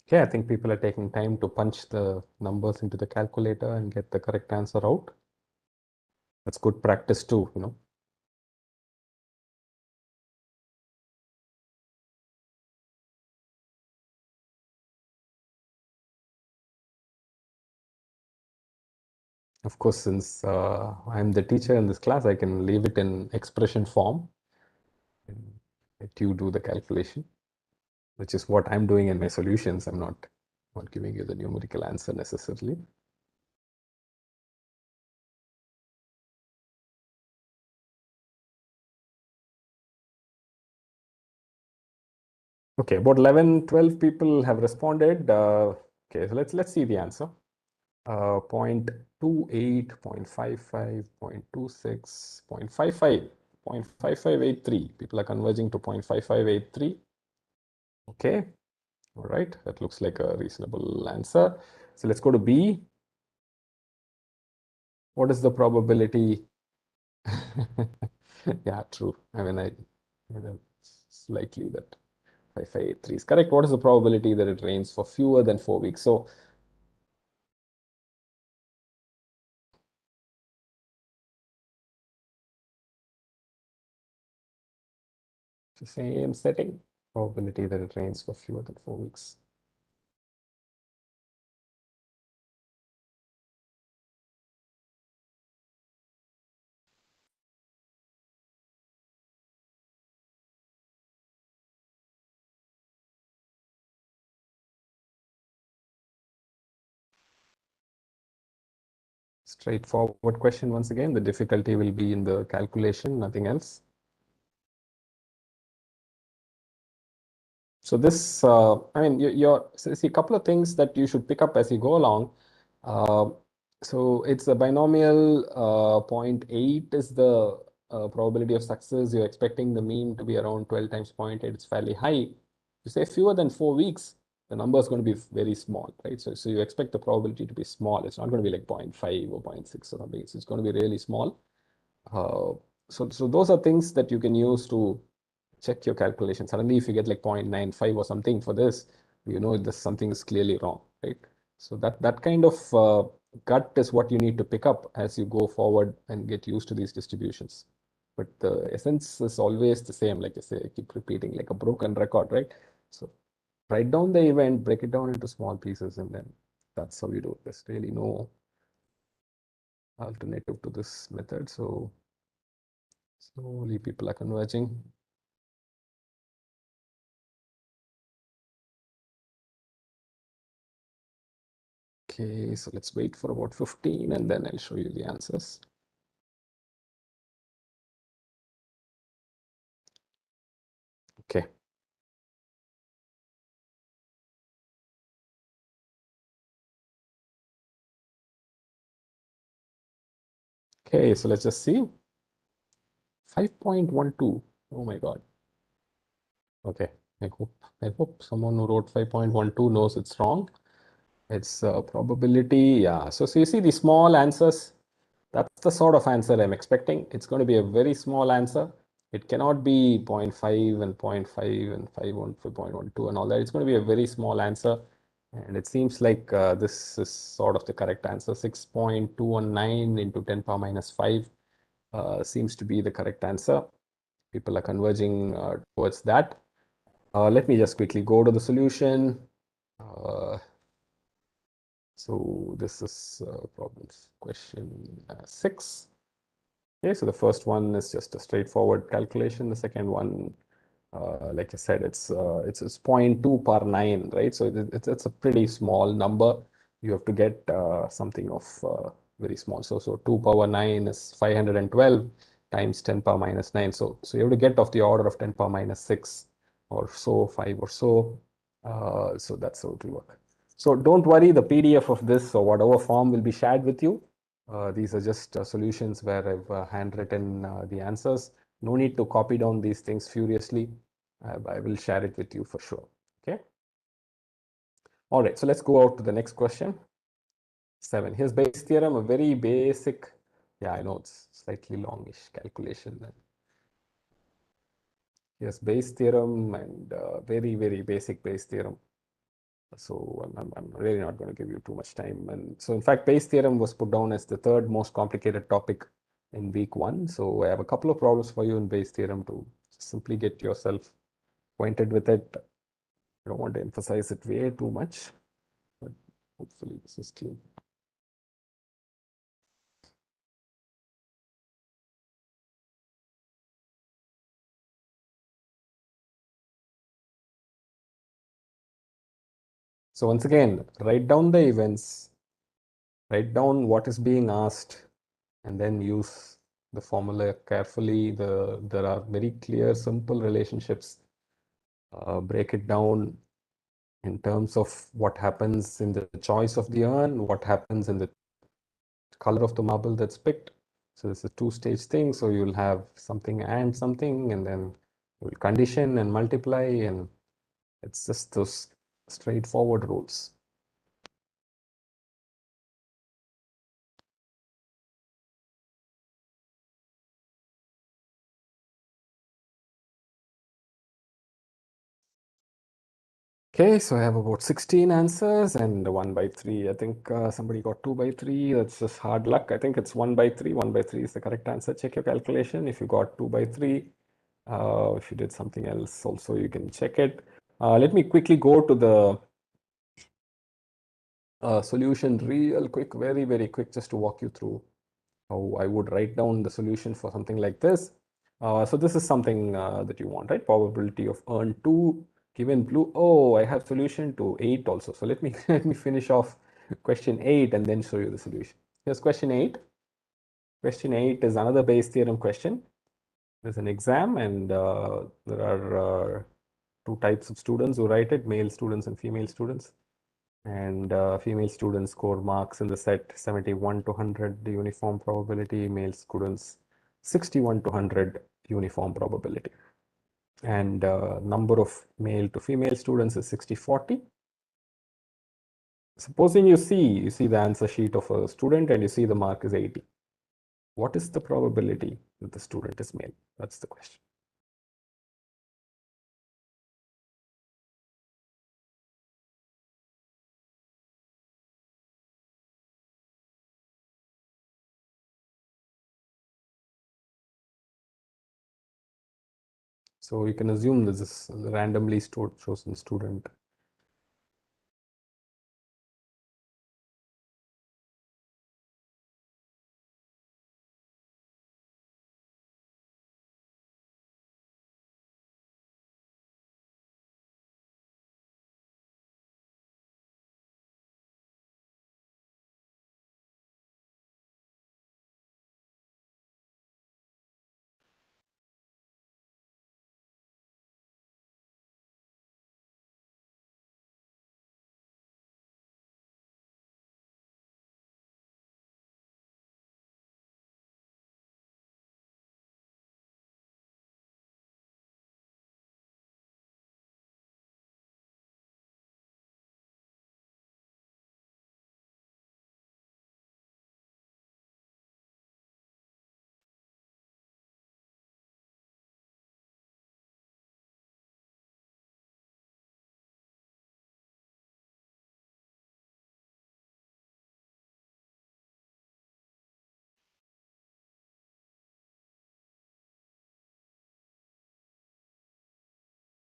Okay, I think people are taking time to punch the numbers into the calculator and get the correct answer out. That's good practice too, you know. Of course, since I'm the teacher in this class, I can leave it in expression form and let you do the calculation, which is what I'm doing in my solutions. I'm not giving you the numerical answer necessarily. Okay, about 11, 12 people have responded. Okay, so let's see the answer. 0.28, 0.55, 0.26, 0.55, 0.5583. People are converging to 0.5583. Okay, all right, that looks like a reasonable answer. So let's go to B. What is the probability? Yeah, true. I mean, it's likely that 5583 is correct. What is the probability that it rains for fewer than 4 weeks? So the same setting, probability that it rains for fewer than 4 weeks. Straightforward question once again. The difficulty will be in the calculation, nothing else. So this, I mean, see a couple of things that you should pick up as you go along. So it's a binomial. 0.8 is the probability of success. You're expecting the mean to be around 12 times 0.8. It's fairly high. You say fewer than 4 weeks, the number is going to be very small, right? So you expect the probability to be small. It's not going to be like 0.5 or 0.6 or something. It's going to be really small. So those are things that you can use to check your calculation. Suddenly, if you get like 0.95 or something for this, you know this something is clearly wrong, right? So that kind of gut is what you need to pick up as you go forward and get used to these distributions. But the essence is always the same, like I say, I keep repeating like a broken record, right? So write down the event, break it down into small pieces, and then that's how you do it. There's really no alternative to this method. So slowly people are converging. Okay, so let's wait for about 15 and then I'll show you the answers. Okay. Okay, so let's just see. 5.12. Oh my God. Okay. I hope someone who wrote 5.12 knows it's wrong. It's probability. Yeah. So you see the small answers. That's the sort of answer I'm expecting. It's going to be a very small answer. It cannot be 0.5 and 0.5 and 5.12 and all that. It's going to be a very small answer. And it seems like this is sort of the correct answer. 6.219 into 10 power minus 5 seems to be the correct answer. People are converging towards that. Let me just quickly go to the solution. So this is problems question 6. Okay, so the first one is just a straightforward calculation. The second one, like I said, it's 0.2 per 9, right? So it's a pretty small number. You have to get something of very small. So 2 power 9 is 512 times 10 power minus 9. So you have to get of the order of 10 power minus 6 or so, 5 or so. So that's how it will work. So don't worry, the PDF of this or whatever form will be shared with you. These are just solutions where I've handwritten the answers. No need to copy down these things furiously. I will share it with you for sure. Okay. All right. So let's go out to the next question. 7. Here's Bayes' theorem, a very basic. Yeah, I know it's slightly longish calculation. Here's Bayes' theorem and very, very basic Bayes' theorem. So I'm really not going to give you too much time. And so in fact, Bayes' theorem was put down as the third most complicated topic in week 1. So I have a couple of problems for you in Bayes' theorem to simply get yourself acquainted with it. I don't want to emphasize it way too much, but hopefully this is clear. So once again, write down the events, write down what is being asked, and then use the formula carefully. There are very clear, simple relationships. Break it down in terms of what happens in the choice of the urn, what happens in the color of the marble that's picked. So this is a two-stage thing. So you'll have something and something, and then you'll condition and multiply, and it's just those straightforward rules. Okay, so I have about 16 answers and 1 by 3. I think somebody got 2 by 3. That's just hard luck. I think it's 1 by 3. 1 by 3 is the correct answer. Check your calculation. If you got 2 by 3, if you did something else also, you can check it. Let me quickly go to the solution real quick, very, very quick, just to walk you through how I would write down the solution for something like this. So this is something that you want, right? Probability of earn 2 given blue. Oh, I have solution to 8 also. So let me let me finish off question 8 and then show you the solution. Here's question 8. Question 8 is another Bayes theorem question. There's an exam, and there are two types of students who write it, male students and female students. And female students score marks in the set 71 to 100 the uniform probability, male students 61 to 100 uniform probability. And number of male to female students is 60-40. Supposing you see the answer sheet of a student and you see the mark is 80. What is the probability that the student is male? That's the question. So you can assume this is a randomly chosen student.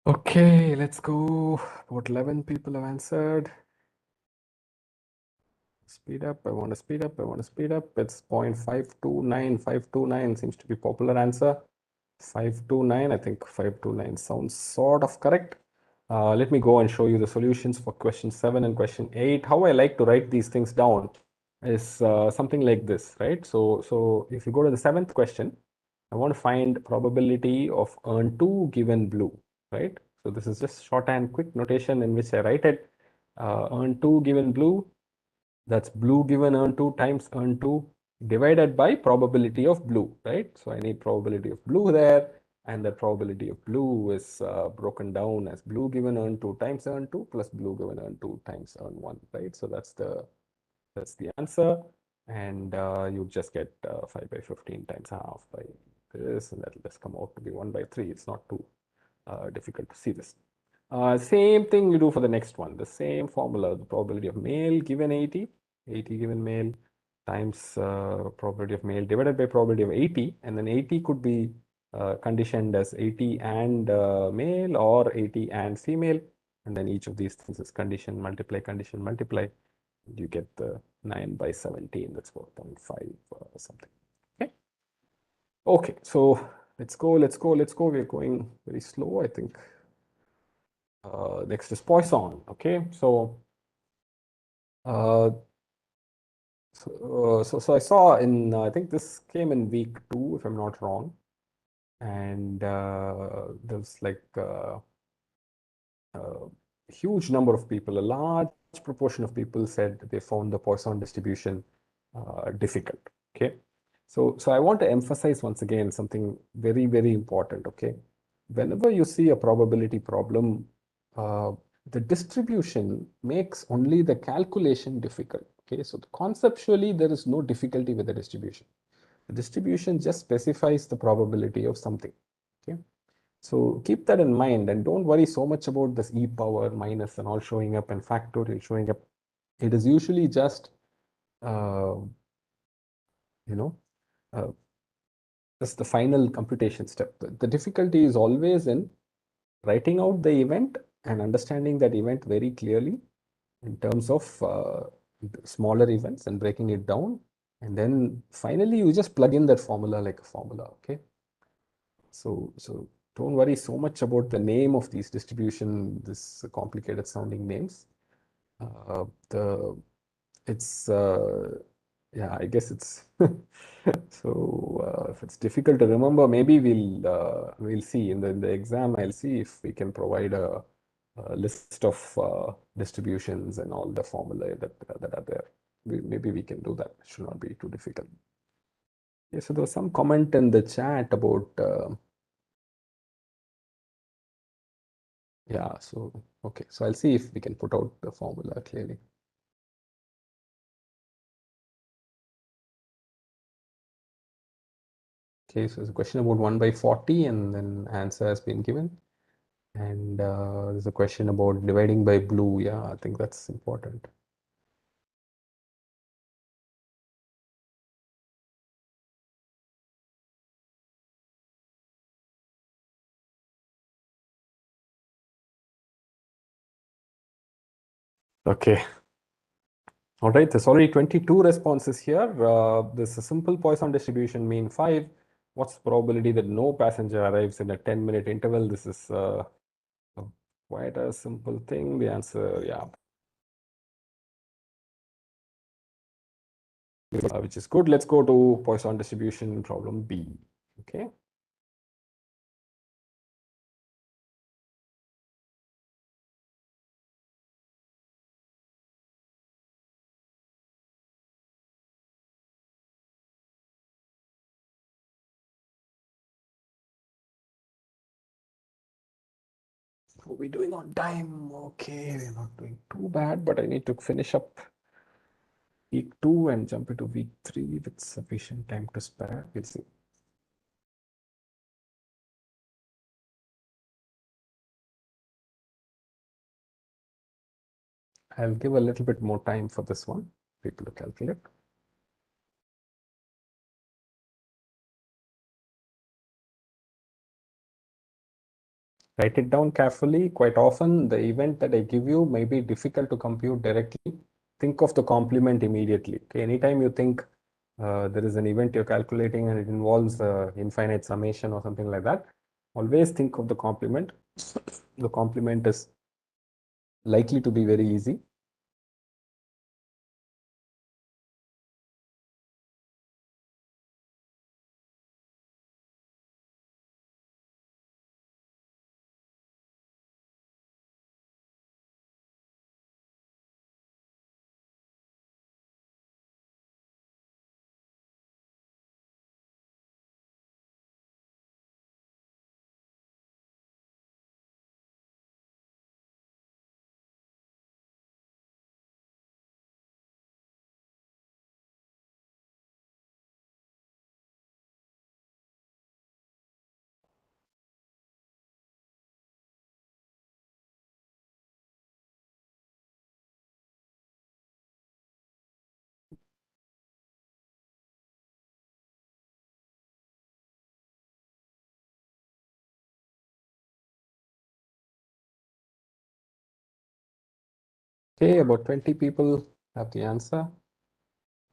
Okay, let's go. About 11 people have answered. Speed up. I want to speed up. I want to speed up. It's 0.529. 529 seems to be popular answer. 529. I think 529 sounds sort of correct. Let me go and show you the solutions for question 7 and question 8. How I like to write these things down is something like this, right? So if you go to the 7th question, I want to find probability of earn 2 given blue, right? So this is just shorthand quick notation in which I write it. Earn 2 given blue, that's blue given earn 2 times earn 2 divided by probability of blue, right? So I need probability of blue there, and the probability of blue is broken down as blue given earn 2 times earn 2 plus blue given earn 2 times earn 1, right? So that's the answer, and you just get 5 by 15 times half by this, and that'll just come out to be 1 by 3. It's not too difficult to see this. Same thing you do for the next one. The same formula, the probability of male given 80, 80 given male times probability of male divided by probability of 80, and then 80 could be conditioned as 80 and male or 80 and female, and then each of these things is condition multiply, condition multiply. You get the 9 by 17, that's 4.5 something. Okay. Okay, so let's go. We're going very slow, I think. Next is Poisson. Okay, uh, so I saw in I think this came in week 2, if I'm not wrong, and there's like a huge number of people, a large proportion of people said they found the Poisson distribution difficult. Okay, so I want to emphasize once again something very, very important. Okay, whenever you see a probability problem, uh, the distribution makes only the calculation difficult. Okay, so conceptually there is no difficulty with the distribution. The distribution just specifies the probability of something. Okay, so keep that in mind and don't worry so much about this e power minus and all showing up and factorial showing up. It is usually just uh, you know uh, just the final computation step. The difficulty is always in writing out the event and understanding that event very clearly in terms of smaller events and breaking it down. And then finally, you just plug in that formula like a formula. Okay. So don't worry so much about the name of these distribution, this complicated sounding names. The it's Yeah, I guess it's so if it's difficult to remember, maybe we'll see in the exam. I'll see if we can provide a list of distributions and all the formulae that are there. Maybe we can do that. It should not be too difficult. Yeah, so there was some comment in the chat about yeah. So okay, so I'll see if we can put out the formula clearly. Okay, so it's a question about 1 by 40 and then answer has been given. And there's a question about dividing by blue. Yeah, I think that's important. Okay. All right, there's already 22 responses here. There's a simple Poisson distribution, mean 5. What's the probability that no passenger arrives in a 10-minute interval? This is quite a simple thing. The answer, yeah, which is good. Let's go to Poisson distribution problem B. Okay. What are we doing on time? Okay, we're not doing too bad, but I need to finish up week 2 and jump into week 3 with sufficient time to spare. We'll see. I'll give a little bit more time for this one, people to calculate. Write it down carefully. Quite often, the event that I give you may be difficult to compute directly. Think of the complement immediately. Okay, anytime you think there is an event you're calculating and it involves infinite summation or something like that, always think of the complement. The complement is likely to be very easy. Okay, about 20 people have the answer.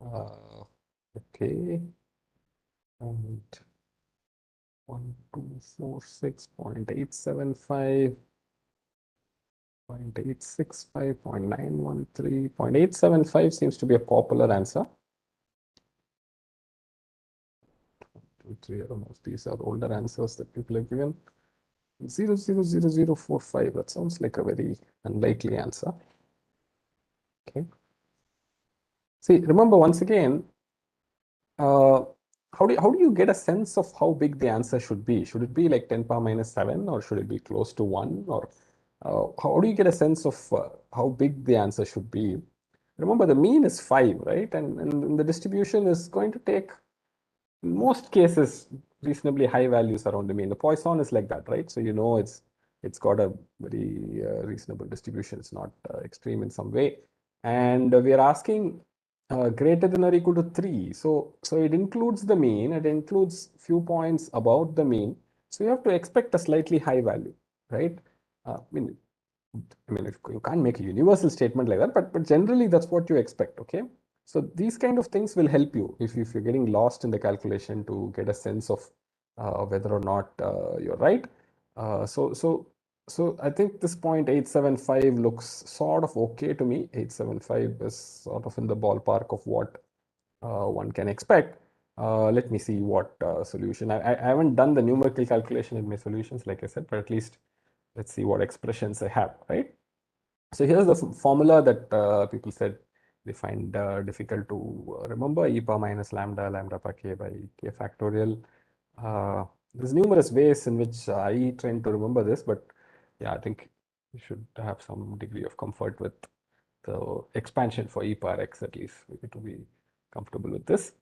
Okay, and 1246.875, 0.865, 0.913, 0.875 seems to be a popular answer. 2, 3, almost these are older answers that people have given. 0.000045, that sounds like a very unlikely answer. Okay. See, remember once again, uh, how do you get a sense of how big the answer should be? Should it be like 10 power minus 7 or should it be close to 1? Or how do you get a sense of how big the answer should be? Remember, the mean is 5, right? And the distribution is going to take, in most cases, reasonably high values around the mean. The Poisson is like that, right? So you know it's got a very reasonable distribution. It's not extreme in some way. And we are asking greater than or equal to 3. So it includes the mean. It includes few points above the mean. So you have to expect a slightly high value, right? If you can't make a universal statement like that, but generally that's what you expect, okay? So these kind of things will help you if you're getting lost in the calculation to get a sense of whether or not you're right. So I think this 0.875 looks sort of okay to me. 875 is sort of in the ballpark of what one can expect. Let me see what solution. I haven't done the numerical calculation in my solutions, like I said, but at least let's see what expressions I have, right? So here's the formula that people said they find difficult to remember: e power minus lambda, lambda per k by k factorial. There's numerous ways in which I tend to remember this, but yeah, I think you should have some degree of comfort with the expansion for e power x at least to be comfortable with this.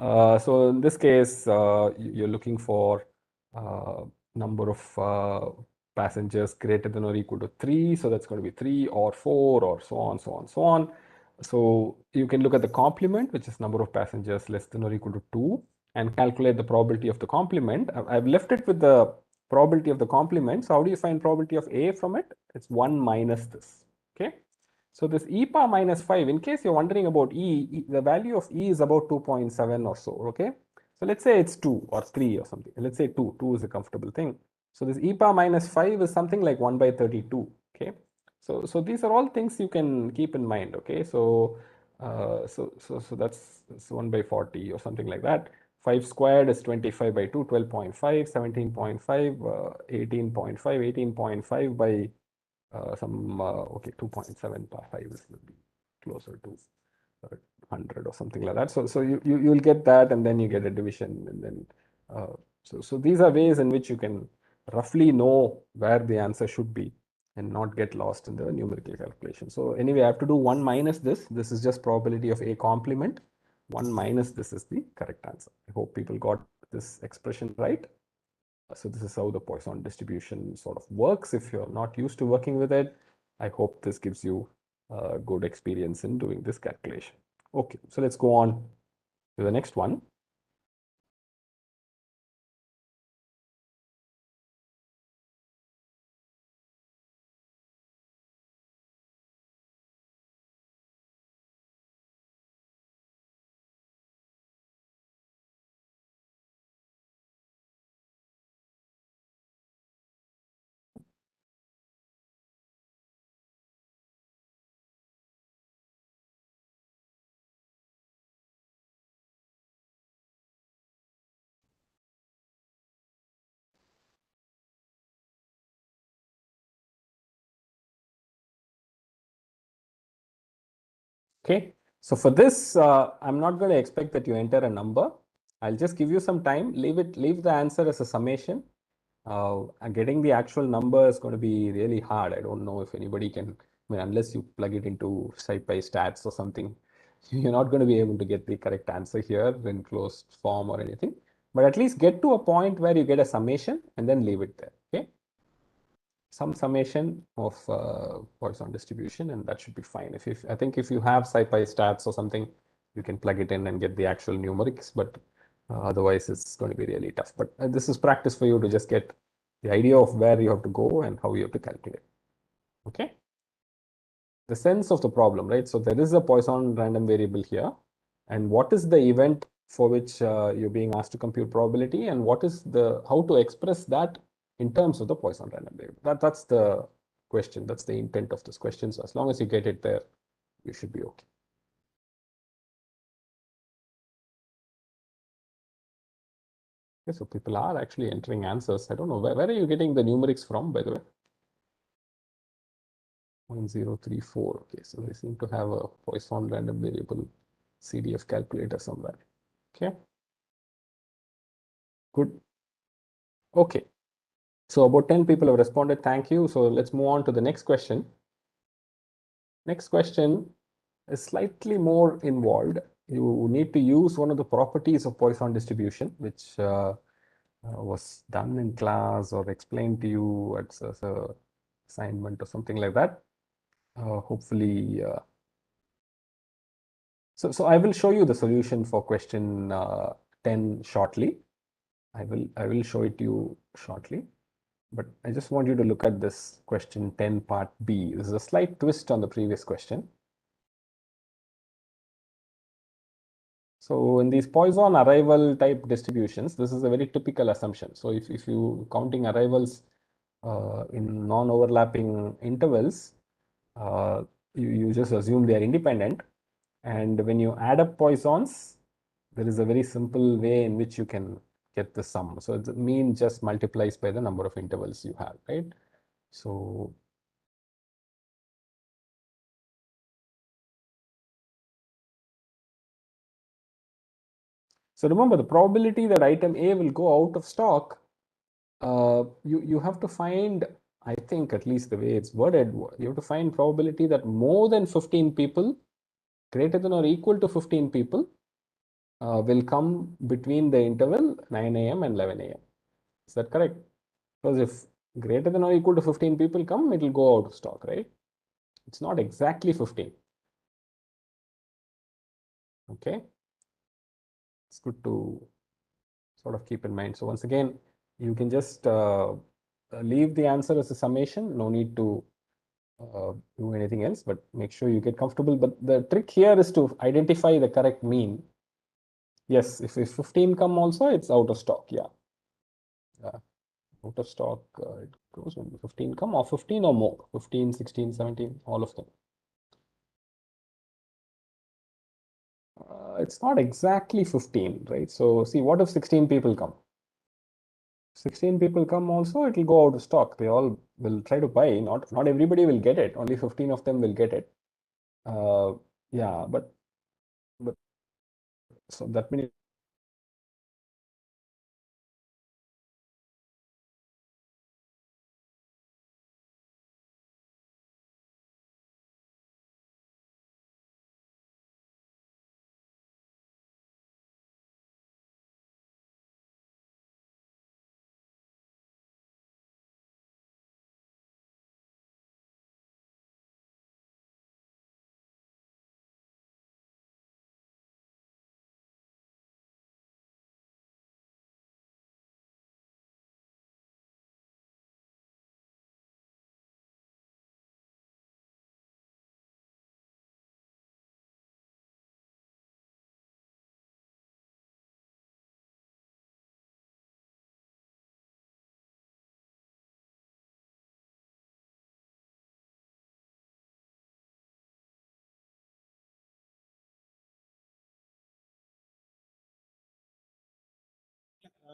So in this case, you're looking for number of passengers greater than or equal to 3. So that's going to be 3 or 4 or so on, so on, so on. So you can look at the complement, which is number of passengers less than or equal to 2, and calculate the probability of the complement. I've left it with the probability of the complement. So how do you find probability of A from it? It's 1 minus this. Okay. So this e power minus 5, in case you're wondering about the value of e is about 2.7 or so, okay? So let's say it's 2 or 3 or something. Let's say 2. 2 is a comfortable thing. So this e power minus 5 is something like 1 by 32, okay? So these are all things you can keep in mind, okay? So that's 1 by 40 or something like that. 5 squared is 25 by 2, 12.5, 17.5, 18.5, 18.5 by okay, 2.75 is will be closer to 100 or something like that. So you'll get that, and then you get a division, and then so these are ways in which you can roughly know where the answer should be and not get lost in the numerical calculation. So anyway, I have to do 1 minus this. This is just probability of A complement. 1 minus this is the correct answer. I hope people got this expression right. So this is how the Poisson distribution sort of works. If you're not used to working with it, I hope this gives you a good experience in doing this calculation. Okay, so let's go on to the next one. Okay, so for this, I'm not going to expect that you enter a number. I'll just give you some time. Leave the answer as a summation. Getting the actual number is going to be really hard. I don't know if anybody can, I mean, unless you plug it into SciPy stats or something, you're not going to be able to get the correct answer here in closed form or anything. But at least get to a point where you get a summation and then leave it there. Okay, some summation of Poisson distribution, and that should be fine. I think if you have SciPy stats or something, you can plug it in and get the actual numerics, but otherwise it's going to be really tough. But this is practice for you to just get the idea of where you have to go and how you have to calculate. Okay. The sense of the problem, right? So there is a Poisson random variable here. And what is the event for which you're being asked to compute probability, and what is how to express that in terms of the Poisson random variable? That's the question. That's the intent of this question. So as long as you get it there, you should be okay. Okay, so people are actually entering answers. I don't know, where are you getting the numerics from, by the way? 0.034. Okay, so they seem to have a Poisson random variable CDF calculator somewhere. Okay, good. Okay, so about 10 people have responded. Thank you. So let's move on to the next question. Next question is slightly more involved. You need to use one of the properties of Poisson distribution, which was done in class or explained to you as a assignment or something like that. Hopefully, so I will show you the solution for question 10 shortly. I will show it to you shortly. But I just want you to look at this question 10 part B. This is a slight twist on the previous question. So in these Poisson arrival type distributions, this is a very typical assumption. So if you counting arrivals in non-overlapping intervals, you just assume they are independent. And when you add up Poissons, there is a very simple way in which you can get the sum. So the mean just multiplies by the number of intervals you have, right? So remember, the probability that item A will go out of stock, you have to find, I think at least the way it's worded, you have to find probability that more than 15 people, greater than or equal to 15 people, will come between the interval 9 a.m. and 11 a.m. Is that correct? Because if greater than or equal to 15 people come, it will go out of stock, right? It's not exactly 15. Okay. It's good to sort of keep in mind. So once again, you can just leave the answer as a summation. No need to do anything else, but make sure you get comfortable. But the trick here is to identify the correct mean. Yes, if 15 come also, it's out of stock. Yeah. Out of stock, it goes when 15 come, or 15 or more, 15, 16, 17, all of them. It's not exactly 15, right? So see, what if 16 people come? 16 people come also, it will go out of stock. They all will try to buy. Not everybody will get it. Only 15 of them will get it. Uh, yeah, but so that means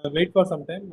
Wait for some time.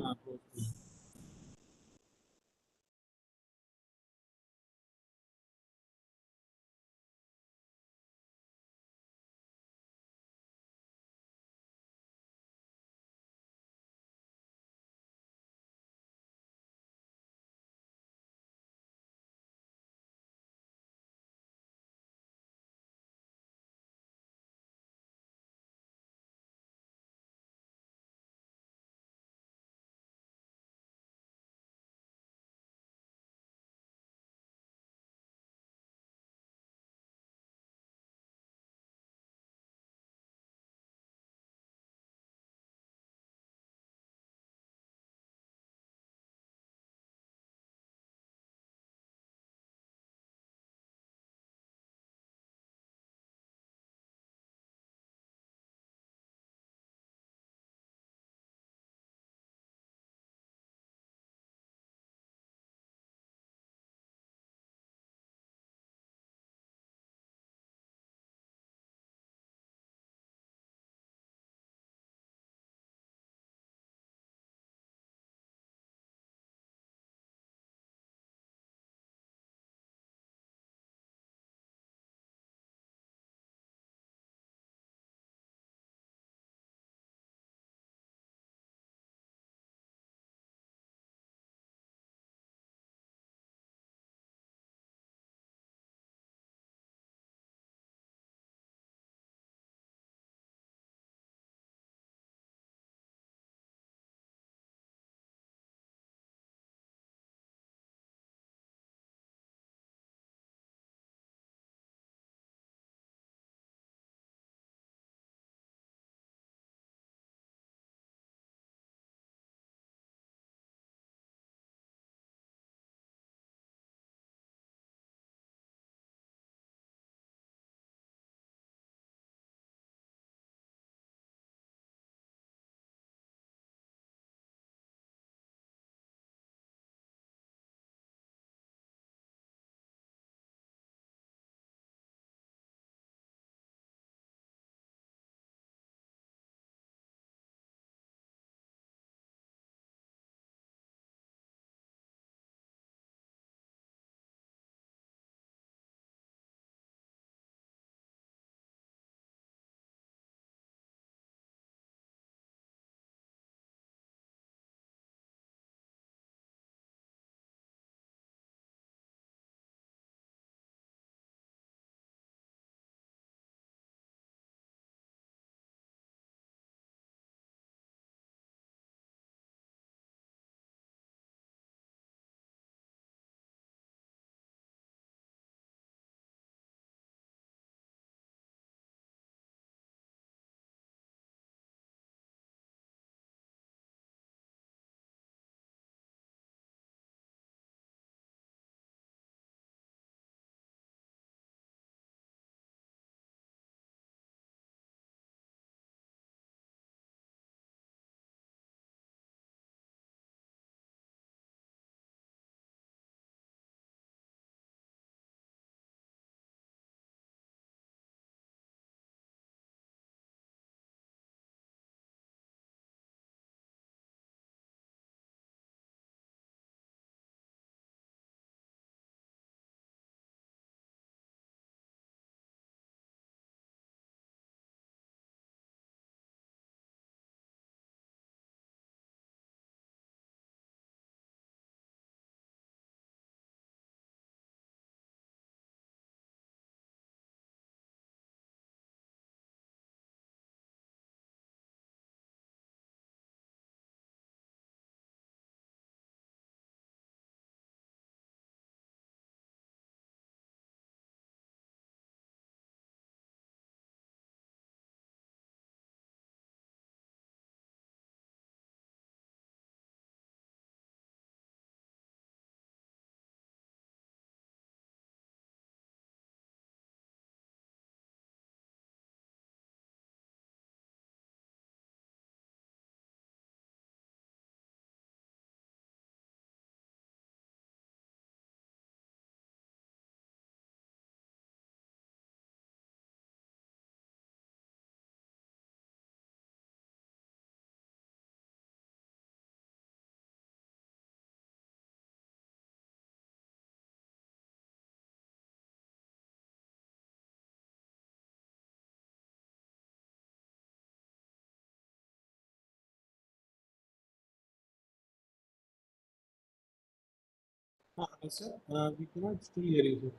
Sir, we cannot still hear you, sir.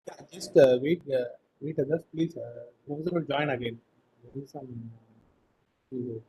Yeah, just wait others, please. Professor will join again. There is some. Uh,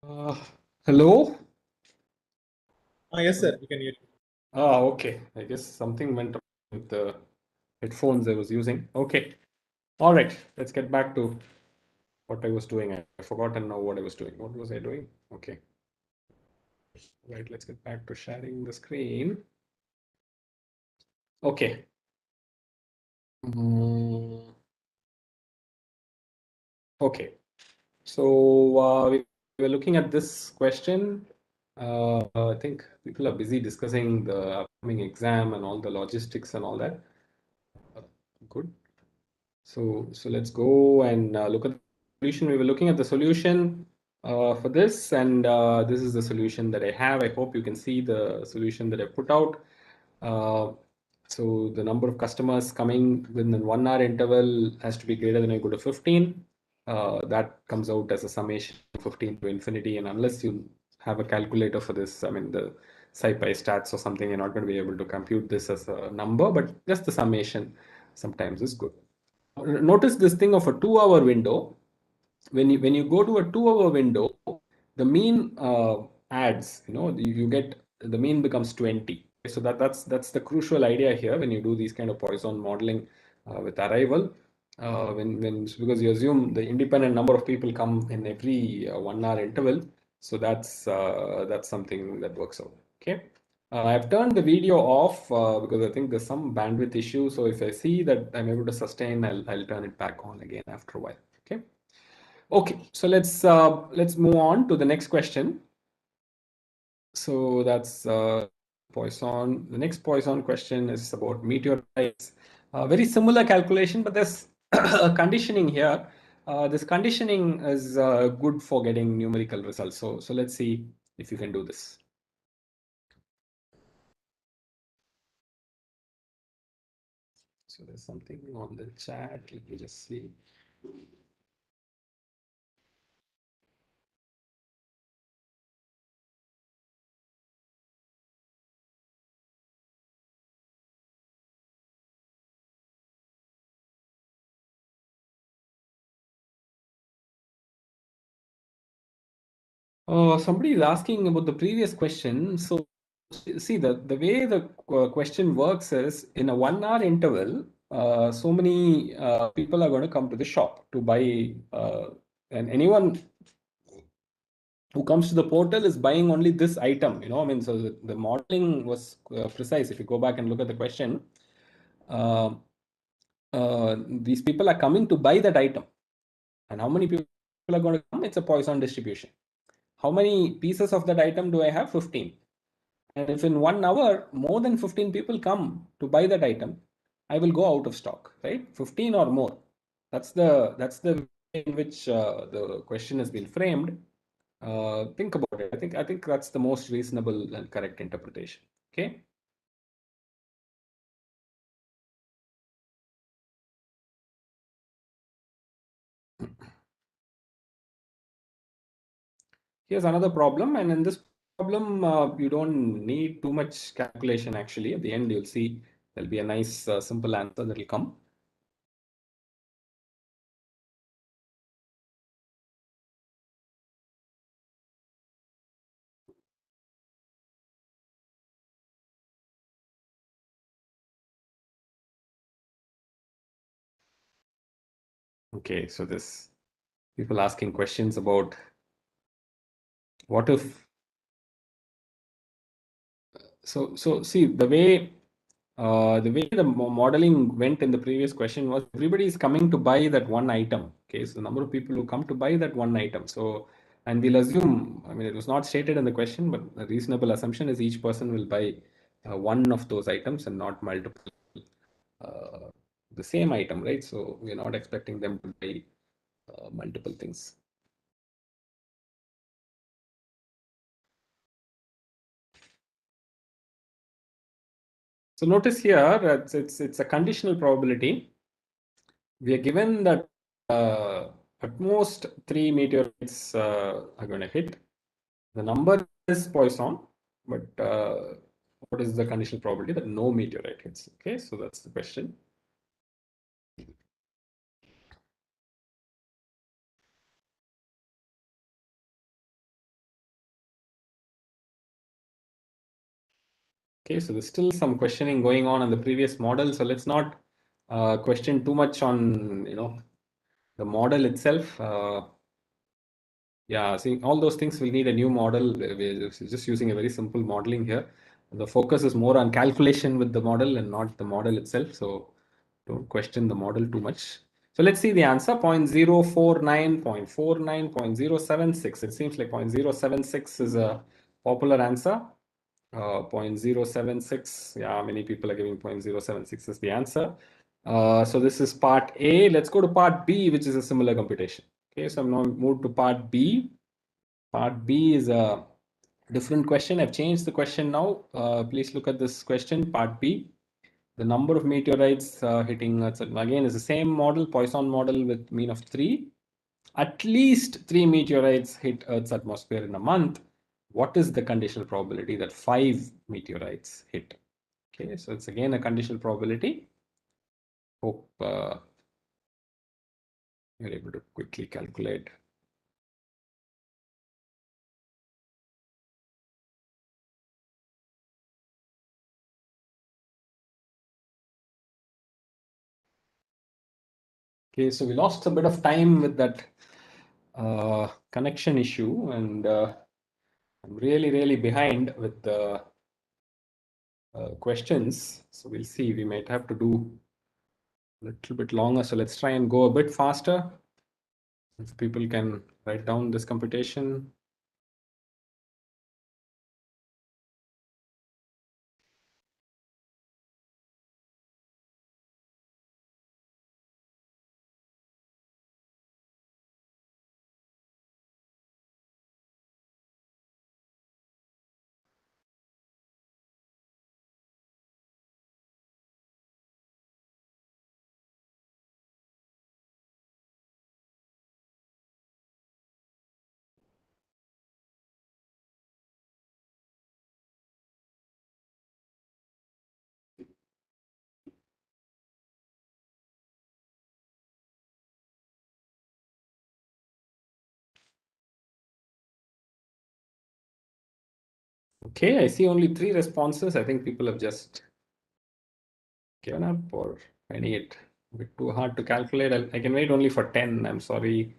Uh, Hello? yes, sir, we can hear you. Okay. I guess something went wrong with the headphones I was using. Okay. All right. Let's get back to what I was doing. I've forgotten now what I was doing. What was I doing? Okay. Right. Let's get back to sharing the screen. Okay. Mm, okay. So we were looking at this question. I think people are busy discussing the upcoming exam and all the logistics and all that. Good. So let's go and look at the solution. We were looking at the solution for this, and this is the solution that I have. I hope you can see the solution that I put out. Uh, so the number of customers coming within an 1 hour interval has to be greater than or equal to 15. That comes out as a summation of 15 to infinity. And unless you have a calculator for this, I mean, the SciPy stats or something, you're not going to be able to compute this as a number, but just the summation sometimes is good. Notice this thing of a 2 hour window. When you go to a 2 hour window, the mean adds, you get the mean becomes 20. So that's the crucial idea here when you do these kind of Poisson modeling with arrival. When because you assume the independent number of people come in every 1 hour interval, so that's something that works out. Okay, I've turned the video off because I think there's some bandwidth issue. So if I see that I'm able to sustain, I'll turn it back on again after a while. Okay. Okay. So let's move on to the next question. So that's Poisson. The next Poisson question is about meteorites. Very similar calculation, but there's a conditioning here. This conditioning is good for getting numerical results. So let's see if you can do this. So there's something on the chat. Let me just see. Somebody is asking about the previous question. So see the way the question works is in a 1 hour interval, so many people are going to come to the shop to buy, and anyone who comes to the portal is buying only this item. I mean, so the modeling was precise. If you go back and look at the question, uh, these people are coming to buy that item, and how many people are going to come? It's a Poisson distribution. How many pieces of that item do I have? 15. And if in 1 hour, more than 15 people come to buy that item, I will go out of stock, right? 15 or more. That's the way in which the question has been framed. Think about it. I think that's the most reasonable and correct interpretation. Okay. Here's another problem, and in this problem, you don't need too much calculation actually. At the end, you'll see there'll be a nice simple answer that will come. Okay, so this people asking questions about what if. So see the modeling went in the previous question was everybody is coming to buy that one item. Okay, so the number of people who come to buy that one item. So and we'll assume, I mean, it was not stated in the question, but a reasonable assumption is each person will buy one of those items and not multiple the same item, right? So we're not expecting them to buy multiple things. So notice here, it's a conditional probability. We are given that at most 3 meteorites are going to hit. The number is Poisson, but what is the conditional probability that no meteorite hits? Okay, so that's the question. Okay, so there's still some questioning going on the previous model. So let's not question too much on the model itself. Yeah, see, all those things will need a new model. We're just using a very simple modeling here. The focus is more on calculation with the model and not the model itself. So don't question the model too much. So let's see the answer, 0.049, 0.49, 0.076. It seems like 0.076 is a popular answer. 0.076, yeah, many people are giving 0.076 as the answer. So this is part A. Let's go to part B, which is a similar computation. Okay, so I'm now moved to part B. Part B is a different question. I've changed the question now. Please look at this question, part B. The number of meteorites hitting Earth, again, is the same model, Poisson model with mean of 3. At least 3 meteorites hit Earth's atmosphere in a month. What is the conditional probability that 5 meteorites hit? Okay, so it's again a conditional probability. Hope you're able to quickly calculate. Okay, so we lost a bit of time with that connection issue, and I'm really behind with the questions. So we'll see. We might have to do a little bit longer. So let's try and go a bit faster. If people can write down this computation. Okay, I see only 3 responses. I think people have just given up or finding it a bit too hard to calculate. I can wait only for 10. I'm sorry.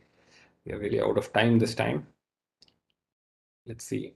We are really out of time this time. Let's see.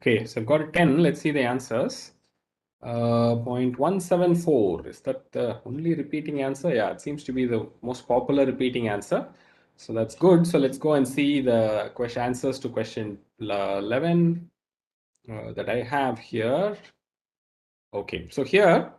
Okay, so I've got a 10. Let's see the answers. 0.174. Is that the only repeating answer? Yeah, it seems to be the most popular repeating answer. So that's good. So let's go and see the question answers to question 11 that I have here. Okay, so here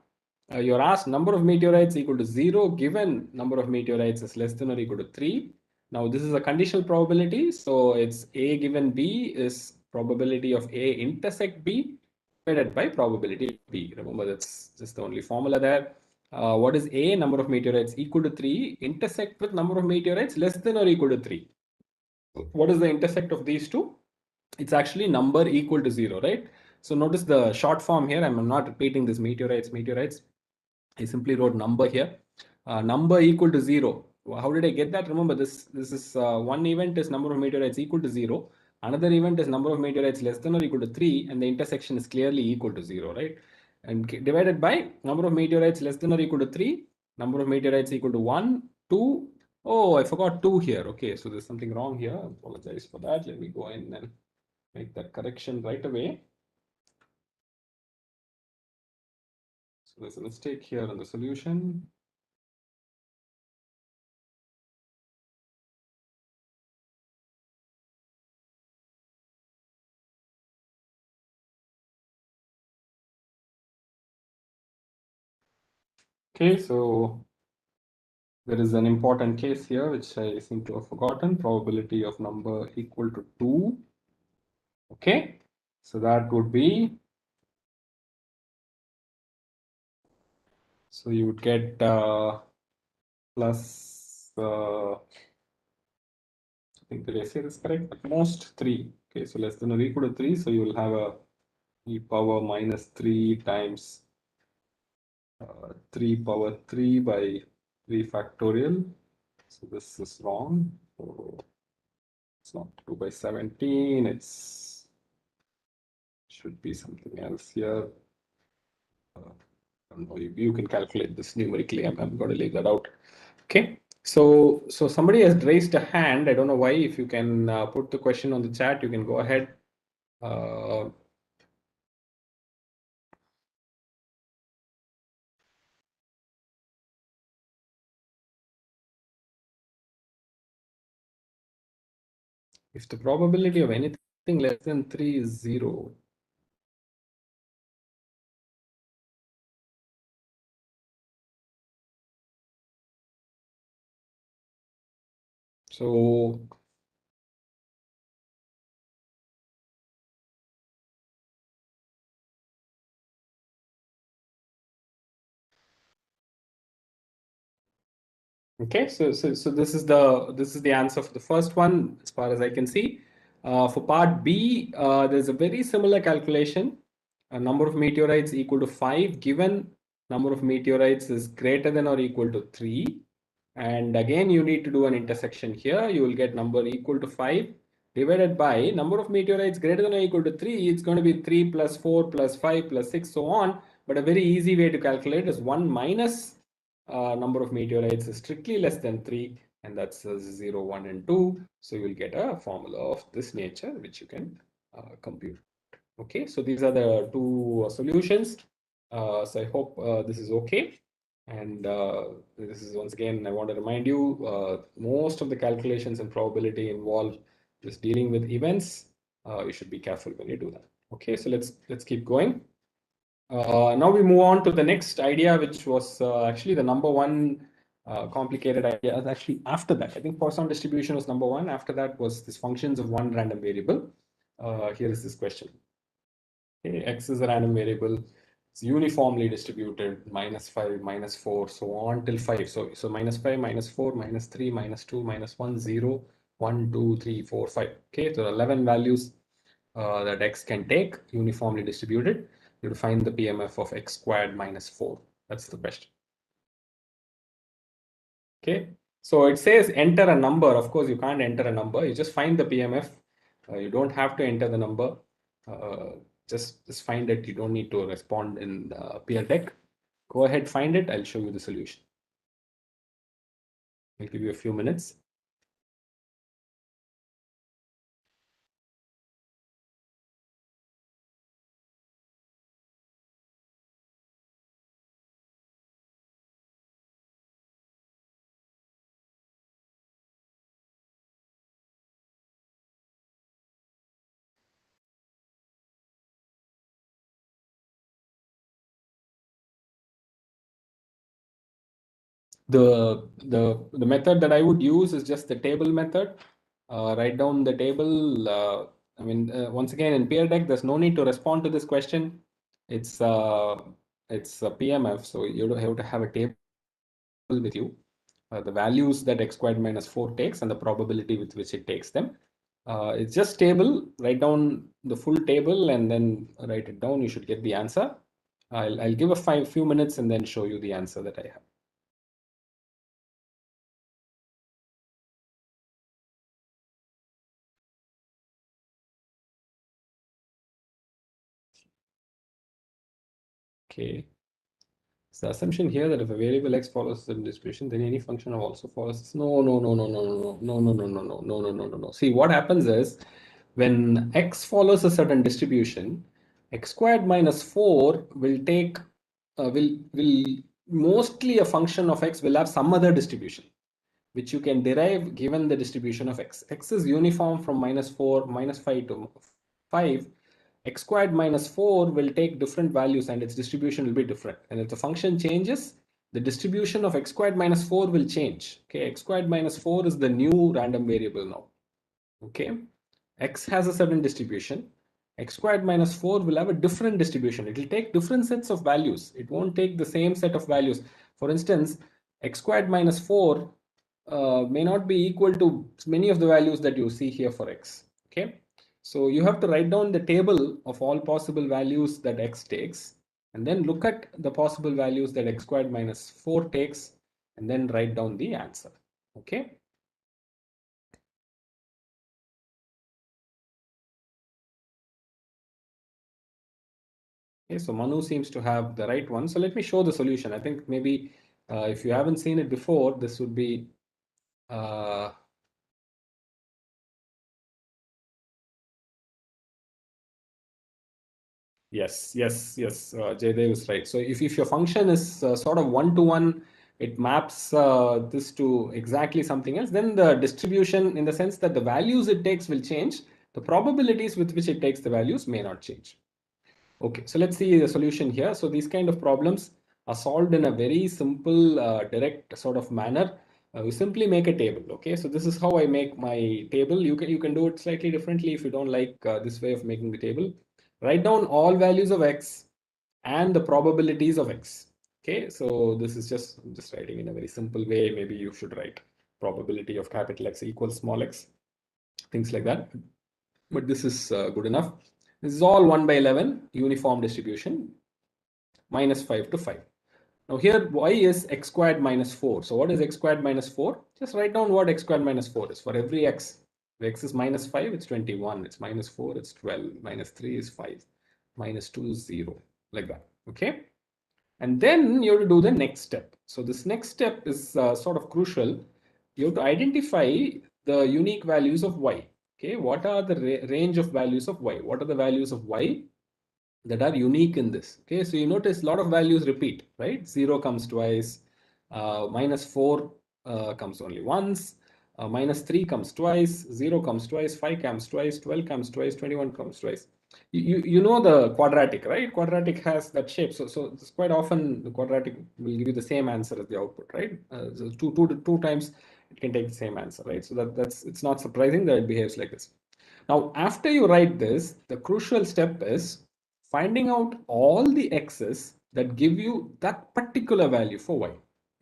you're asked number of meteorites equal to 0 given number of meteorites is less than or equal to 3. Now this is a conditional probability, so it's A given B is probability of A intersect B divided by probability of B. Remember, that's just the only formula there. What is A? Number of meteorites equal to 3 intersect with number of meteorites less than or equal to 3. What is the intersect of these two? It's actually number equal to 0, right? So notice the short form here. I'm not repeating this meteorites. I simply wrote number here. Number equal to 0. How did I get that? Remember, this is one event is number of meteorites equal to 0. Another event is number of meteorites less than or equal to 3, and the intersection is clearly equal to 0, right? And divided by number of meteorites less than or equal to 3, number of meteorites equal to 1, 2. Oh, I forgot 2 here. Okay, so there's something wrong here. I apologize for that. Let me go in and make that correction right away. So there's a mistake here in the solution. Okay, so there is an important case here which I seem to have forgotten. Probability of number equal to 2. Okay, so that would be, so you would get plus, I think did I say this correct? At most 3. Okay, so less than or equal to 3. So you will have a e power minus 3 times 3 power 3 by 3 factorial. So this is wrong. So it's not 2 by 17. It's should be something else here. I don't know, you can calculate this numerically. I'm going to leave that out. Okay. So somebody has raised a hand. I don't know why. If you can put the question on the chat, you can go ahead. If the probability of anything less than 3 is 0, so Okay, so this is the answer for the first one as far as I can see. For part B, there's a very similar calculation. A number of meteorites equal to 5 given number of meteorites is greater than or equal to 3. And again, you need to do an intersection here. You will get number equal to 5 divided by number of meteorites greater than or equal to 3. It's going to be 3 plus 4 plus 5 plus 6, so on. But a very easy way to calculate is 1 minus number of meteorites is strictly less than 3, and that's 0, 1, and 2. So you will get a formula of this nature, which you can compute. Okay, so these are the two solutions. So I hope this is okay. And this is once again, I want to remind you, most of the calculations in probability involve just dealing with events. You should be careful when you do that. Okay, so let's keep going. Now we move on to the next idea, which was actually the number one complicated idea. Actually, after that, I think Poisson distribution was number one. After that was this functions of one random variable. Here is this question. Okay, X is a random variable. It's uniformly distributed, -5, -4, so on till 5. So -5, -4, -3, -2, -1, 0, 1, 2, 3, 4, 5. Okay, so 11 values that X can take, uniformly distributed. You find the PMF of X squared minus 4. That's the question. Okay, so it says enter a number. Of course, you can't enter a number. You just find the PMF. You don't have to enter the number. Just find it. You don't need to respond in the peer deck. Go ahead, find it. I'll show you the solution. I'll give you a few minutes. The method that I would use is just the table method. Write down the table. Once again, in peer deck, there's no need to respond to this question. It's a PMF, so you don't have to have a table with you. The values that x squared minus 4 takes and the probability with which it takes them. It's just table. Write down the full table and then write it down. You should get the answer. I'll give a few minutes and then show you the answer that I have. Okay. It's the assumption here that if a variable x follows the distribution, then any function also follows this. No. See, what happens is when x follows a certain distribution, x squared minus 4 will take will mostly a function of x will have some other distribution which you can derive given the distribution of x. X is uniform from -4, -5 to 5. X squared minus 4 will take different values and its distribution will be different. And if the function changes, the distribution of x squared minus 4 will change. Okay, x squared minus 4 is the new random variable now. Okay, x has a certain distribution. X squared minus 4 will have a different distribution. It will take different sets of values. It won't take the same set of values. For instance, x squared minus 4 may not be equal to many of the values that you see here for x. Okay, so you have to write down the table of all possible values that x takes and then look at the possible values that x squared minus 4 takes and then write down the answer. Okay. Okay, so Manu seems to have the right one. So let me show the solution. I think maybe if you haven't seen it before, this would be yes. Jaydev is right. So if your function is sort of one-to-one, it maps this to exactly something else, then the distribution in the sense that the values it takes will change. The probabilities with which it takes the values may not change. Okay, so let's see the solution here. So these kind of problems are solved in a very simple, direct sort of manner. We simply make a table. Okay, so this is how I make my table. You can do it slightly differently if you don't like this way of making the table. Write down all values of x and the probabilities of x. Okay, so this is just writing in a very simple way. Maybe you should write probability of capital X equals small x, things like that. But this is good enough. This is all 1 by 11 uniform distribution, minus 5 to 5. Now here y is x squared minus 4. So what is x squared minus 4? Just write down what x squared minus 4 is. For every x, if x is minus 5, it's 21. It's minus 4, it's 12. Minus 3 is 5. Minus 2 is 0. Like that. Okay. And then you have to do the next step. So this next step is sort of crucial. You have to identify the unique values of y. Okay. What are the range of values of y? What are the values of y that are unique in this? Okay, so you notice a lot of values repeat, right? 0 comes twice, minus 4 comes only once, minus 3 comes twice, 0 comes twice, 5 comes twice, 12 comes twice, 21 comes twice. You know the quadratic, right? Quadratic has that shape. So it's quite often the quadratic will give you the same answer as the output, right? So two times it can take the same answer, right? So that's it's not surprising that it behaves like this. Now, after you write this, the crucial step is finding out all the x's that give you that particular value for y.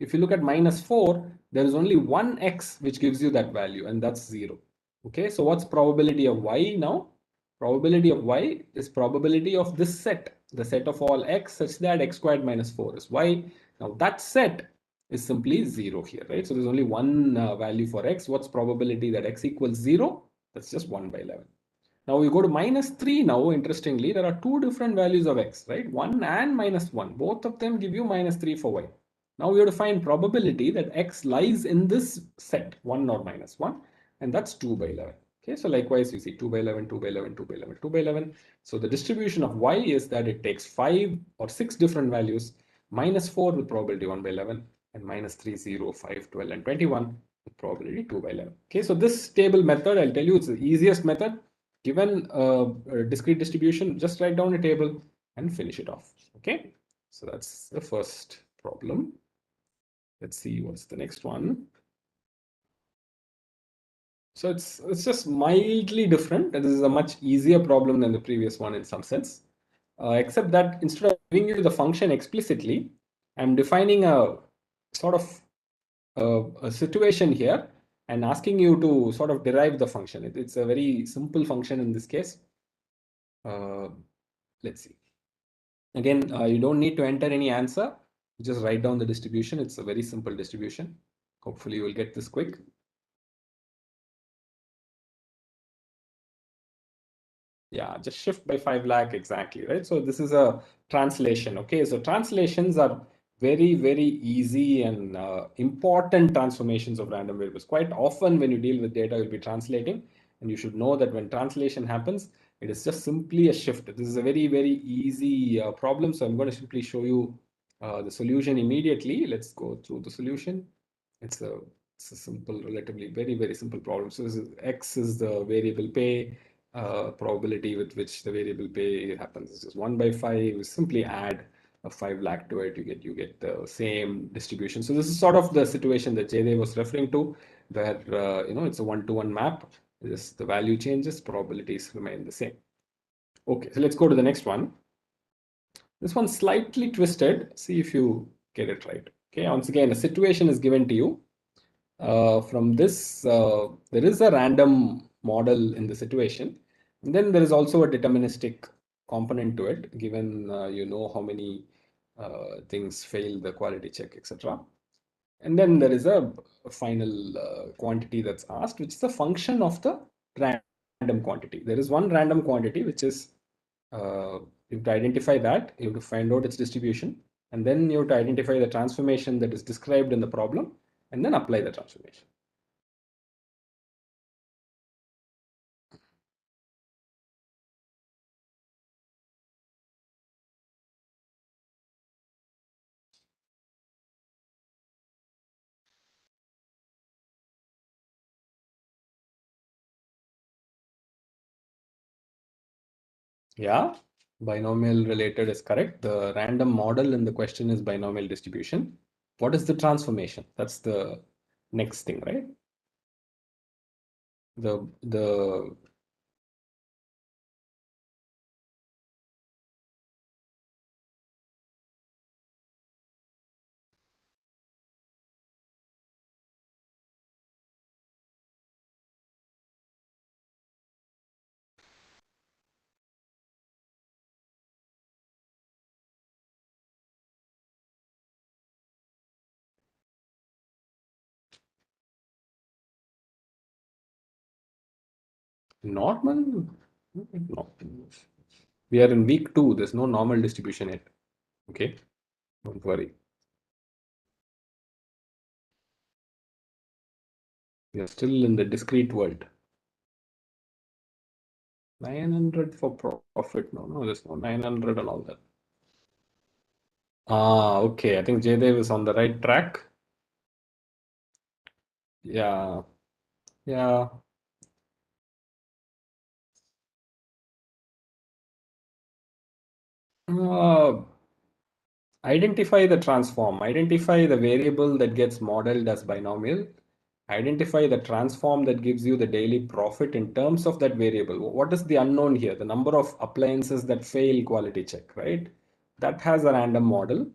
If you look at minus 4, there is only one x which gives you that value, and that's 0. Okay, so what's probability of y now? Probability of y is probability of this set, the set of all x such that x squared minus 4 is y. Now that set is simply 0 here, right? So there's only one value for x. What's probability that x equals 0? That's just 1 by 11. Now we go to minus 3 now. Interestingly, there are two different values of x, right? 1 and minus 1. Both of them give you minus 3 for y. Now we have to find probability that x lies in this set, 1 or minus 1, and that's 2 by 11. Okay, so likewise, you see 2 by 11, 2 by 11, 2 by 11, 2 by 11. So the distribution of y is that it takes 5 or 6 different values, minus 4 with probability 1 by 11, and minus 3, 0, 5, 12, and 21 with probability 2 by 11. Okay, so this table method, I'll tell you, it's the easiest method. Given a discrete distribution, just write down a table and finish it off. Okay, so that's the first problem. Let's see what's the next one. So it's just mildly different. This is a much easier problem than the previous one in some sense, except that instead of giving you the function explicitly, I'm defining a sort of a situation here and asking you to sort of derive the function. It's a very simple function in this case. Let's see. Again, you don't need to enter any answer. Just write down the distribution. It's a very simple distribution. Hopefully you will get this quick. Yeah, just shift by 5 lakh exactly, right? So this is a translation. Okay, so translations are very, very easy and important transformations of random variables. Quite often when you deal with data, you'll be translating, and you should know that when translation happens, it is just simply a shift. This is a very, very easy problem. So I'm going to simply show you the solution immediately. Let's go through the solution. It's a simple, relatively very, very simple problem. So this is x is the variable pay. Probability with which the variable pay happens is just 1 by 5. You simply add a 5 lakh to it, you get the same distribution. So this is sort of the situation that Jaydev was referring to, where it's a 1-to-1 map. Just the value changes, probabilities remain the same. Okay, so let's go to the next one. This one's slightly twisted. See if you get it right. Okay, once again, a situation is given to you. From this, there is a random model in the situation. And then there is also a deterministic component to it, given you know how many things fail the quality check, etc. And then there is a final quantity that's asked, which is a function of the random quantity. There is one random quantity, which is you have to identify that, you have to find out its distribution, and then you have to identify the transformation that is described in the problem, and then apply the transformation. Yeah, binomial related is correct. The random model in the question is binomial distribution. What is the transformation? That's the next thing, right? The Normal? No. We are in week 2. There's no normal distribution yet. Okay, don't worry. We are still in the discrete world. 900 for profit. No, there's no 900 and all that. Ah, okay. I think Jaydev is on the right track. Yeah, yeah. Uh, Identify the transform, identify the variable that gets modeled as binomial, identify the transform that gives you the daily profit in terms of that variable. What is the unknown here? The number of appliances that fail quality check, right? That has a random model.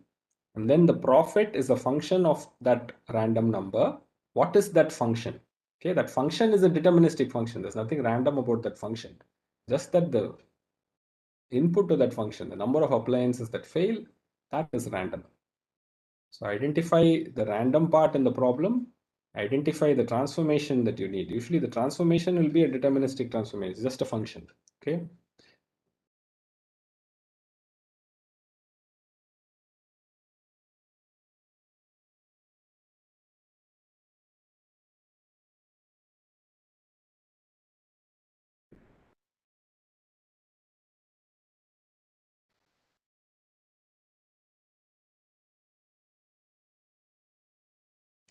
And then the profit is a function of that random number. What is that function? Okay, that function is a deterministic function. There's nothing random about that function. Just that the input to that function, the number of appliances that fail, that is random. So identify the random part in the problem, identify the transformation that you need. Usually the transformation will be a deterministic transformation, it's just a function. Okay.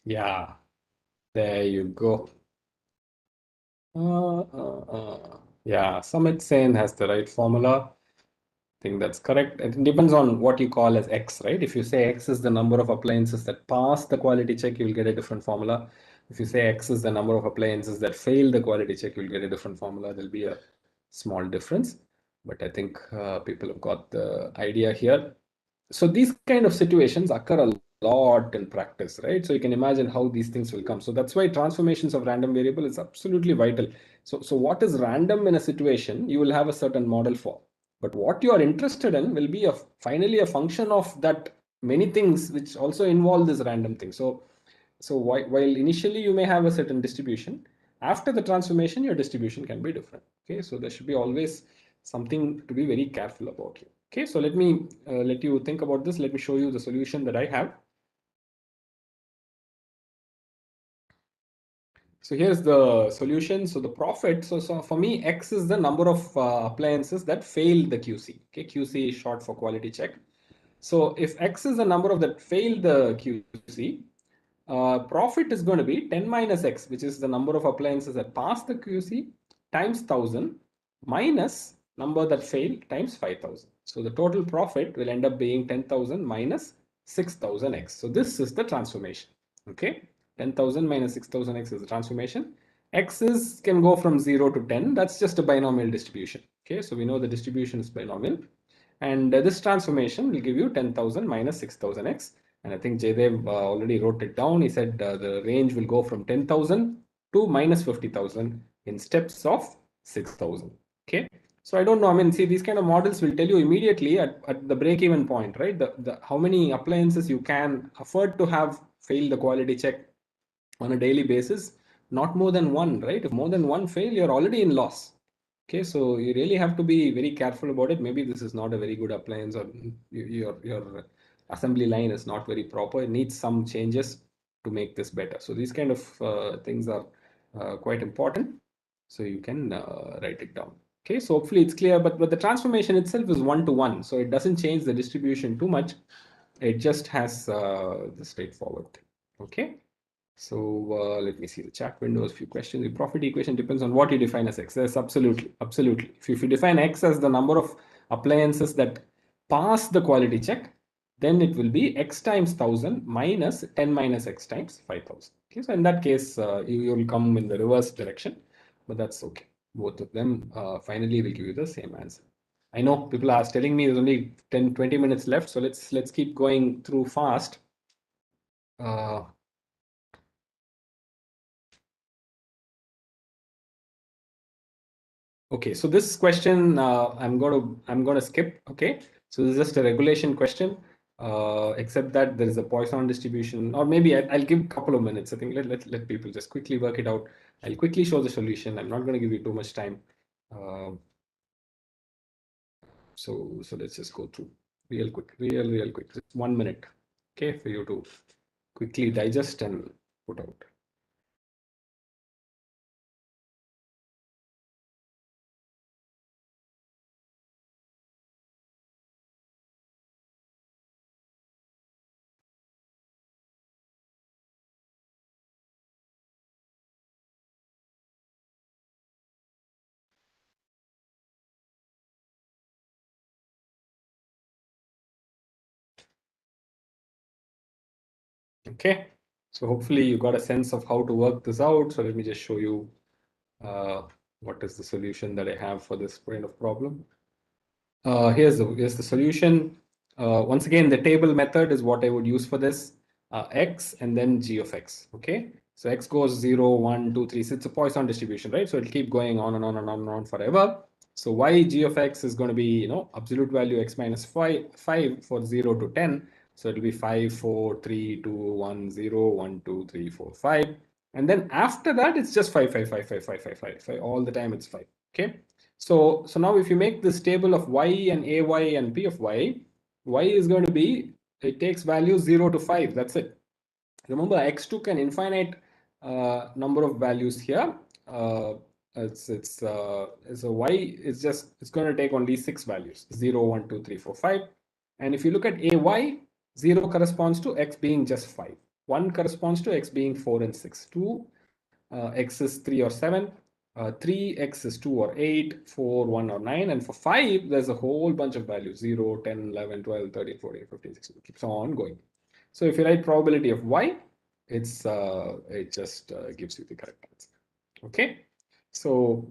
Yeah, there you go. Yeah, Sumit Sen has the right formula. I think that's correct. It depends on what you call as X, right? If you say X is the number of appliances that pass the quality check, you'll get a different formula. If you say X is the number of appliances that fail the quality check, you'll get a different formula. There'll be a small difference, but I think people have got the idea here. So these kind of situations occur a lot in practice, right? So you can imagine how these things will come. So that's why transformations of random variable is absolutely vital. So what is random in a situation, you will have a certain model for. But what you are interested in will be finally a function of that many things which also involve this random thing. So while initially you may have a certain distribution, after the transformation, your distribution can be different. Okay, so there should be always something to be very careful about here. Okay, so let me let you think about this. Let me show you the solution that I have. So here's the solution. So the profit, so for me, X is the number of appliances that failed the QC. Okay, QC is short for quality check. So if X is the number of that failed the QC, profit is going to be 10 minus X, which is the number of appliances that pass the QC, times 1000 minus number that failed times 5000. So the total profit will end up being 10,000 minus 6000X. So this is the transformation. Okay, 10,000 minus 6000X is the transformation. X can go from 0 to 10. That's just a binomial distribution. Okay, so we know the distribution is binomial. And this transformation will give you 10,000 minus 6000X. And I think Jaydev already wrote it down. He said the range will go from 10,000 to minus 50,000 in steps of 6,000. Okay. So I don't know. I mean, see, these kind of models will tell you immediately at the break-even point, right? How many appliances you can afford to have fail the quality check on a daily basis. Not more than one, right? If more than one fail, you're already in loss. Okay, so you really have to be very careful about it. Maybe this is not a very good appliance, or your assembly line is not very proper. It needs some changes to make this better. So these kind of things are quite important. So you can write it down. Okay, so hopefully it's clear. But the transformation itself is 1-to-1, so it doesn't change the distribution too much. It just has the straightforward thing. Okay. So let me see the chat windows, few questions. The profit equation depends on what you define as X. Yes, absolutely, absolutely. If you define X as the number of appliances that pass the quality check, then it will be X times 1000 minus 10 minus X times 5000. Okay, so in that case, you will come in the reverse direction, but that's okay. Both of them finally will give you the same answer. I know people are telling me there's only 10-20 minutes left, so let's keep going through fast. Okay, so this question I'm going to skip. Okay, so this is just a regulation question. except that there is a Poisson distribution, or maybe I'll give a couple of minutes. I think let people just quickly work it out. I'll quickly show the solution. I'm not going to give you too much time. Uh, so let's just go through real quick, real quick. Just 1 minute, okay, for you to quickly digest and put out. Okay, so hopefully you got a sense of how to work this out. So let me just show you what is the solution that I have for this kind of problem. Here's the solution. Once again, the table method is what I would use for this. X and then g of x. Okay, so x goes 0, 1, 2, 3. So it's a Poisson distribution, right? So it'll keep going on and on and on and on forever. So y g of x is going to be, absolute value x minus 5 for 0 to 10. So it'll be 5, 4, 3, 2, 1, 0, 1, 2, 3, 4, 5. And then after that, it's just 5, 5, 5, 5, 5, 5, 5, 5. All the time it's 5. Okay. So now if you make this table of y and ay and p of y, y is going to be, it takes values 0 to 5. That's it. Remember, x took an infinite number of values here. So y is just, it's going to take only 6 values, 0, 1, 2, 3, 4, 5. And if you look at ay, 0 corresponds to x being just 5. 1 corresponds to x being 4 and 6. 2, x is 3 or 7. 3, x is 2 or 8, 4, 1 or 9. And for 5, there's a whole bunch of values, 0, 10, 11, 12, 13, 14, 15, 16. It keeps on going. So if you write probability of y, it just gives you the correct answer. Okay. So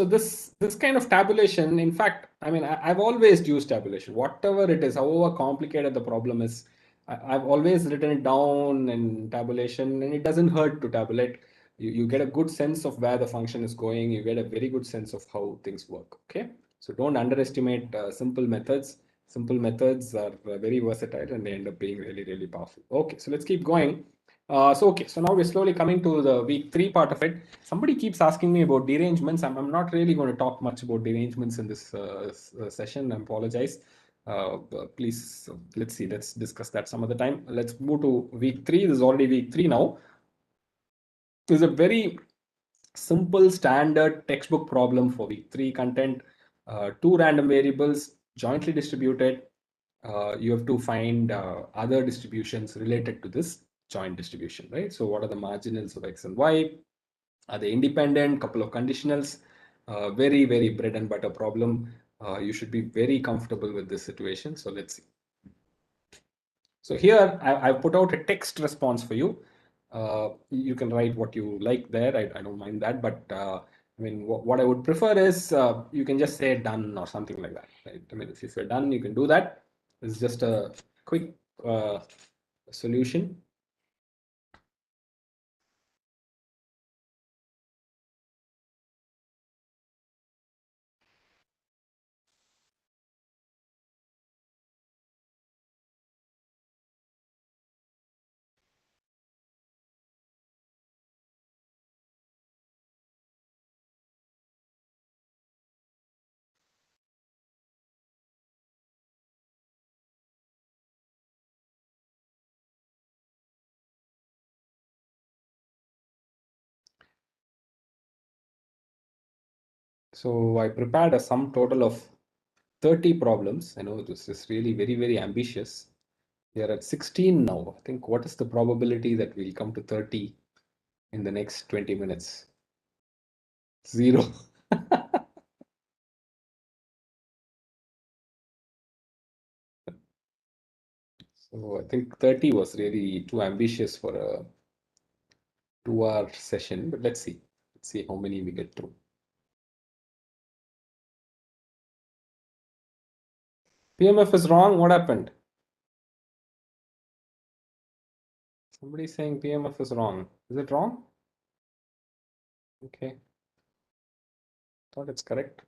this kind of tabulation, in fact, I mean, I've always used tabulation, whatever it is, however complicated the problem is. I've always written it down in tabulation, and it doesn't hurt to tabulate. You get a good sense of where the function is going. You get a very good sense of how things work. Okay, so don't underestimate simple methods. Simple methods are very versatile, and they end up being really powerful. Okay, so let's keep going. So now we're slowly coming to the week 3 part of it. Somebody keeps asking me about derangements. I'm not really going to talk much about derangements in this session. I apologize. Please, let's see. Let's discuss that some other time. Let's move to week 3. This is already week 3 now. This is a very simple standard textbook problem for week 3 content. 2 random variables jointly distributed. You have to find other distributions related to this joint distribution, right? So what are the marginals of x and y? Are they independent? Couple of conditionals. Very bread and butter problem. You should be very comfortable with this situation. So let's see. So here I've put out a text response for you. You can write what you like there. I don't mind that, but I mean, what I would prefer is you can just say done or something like that. Right? I mean, if you're done, you can do that. It's just a quick solution. So I prepared a sum total of 30 problems. I know this is really very ambitious. We are at 16 now. I think what is the probability that we'll come to 30 in the next 20 minutes? 0. So I think 30 was really too ambitious for a 2-hour session, but let's see. Let's see how many we get through. PMF is wrong. What happened? Somebody's saying PMF is wrong. Is it wrong? Okay. Thought it's correct.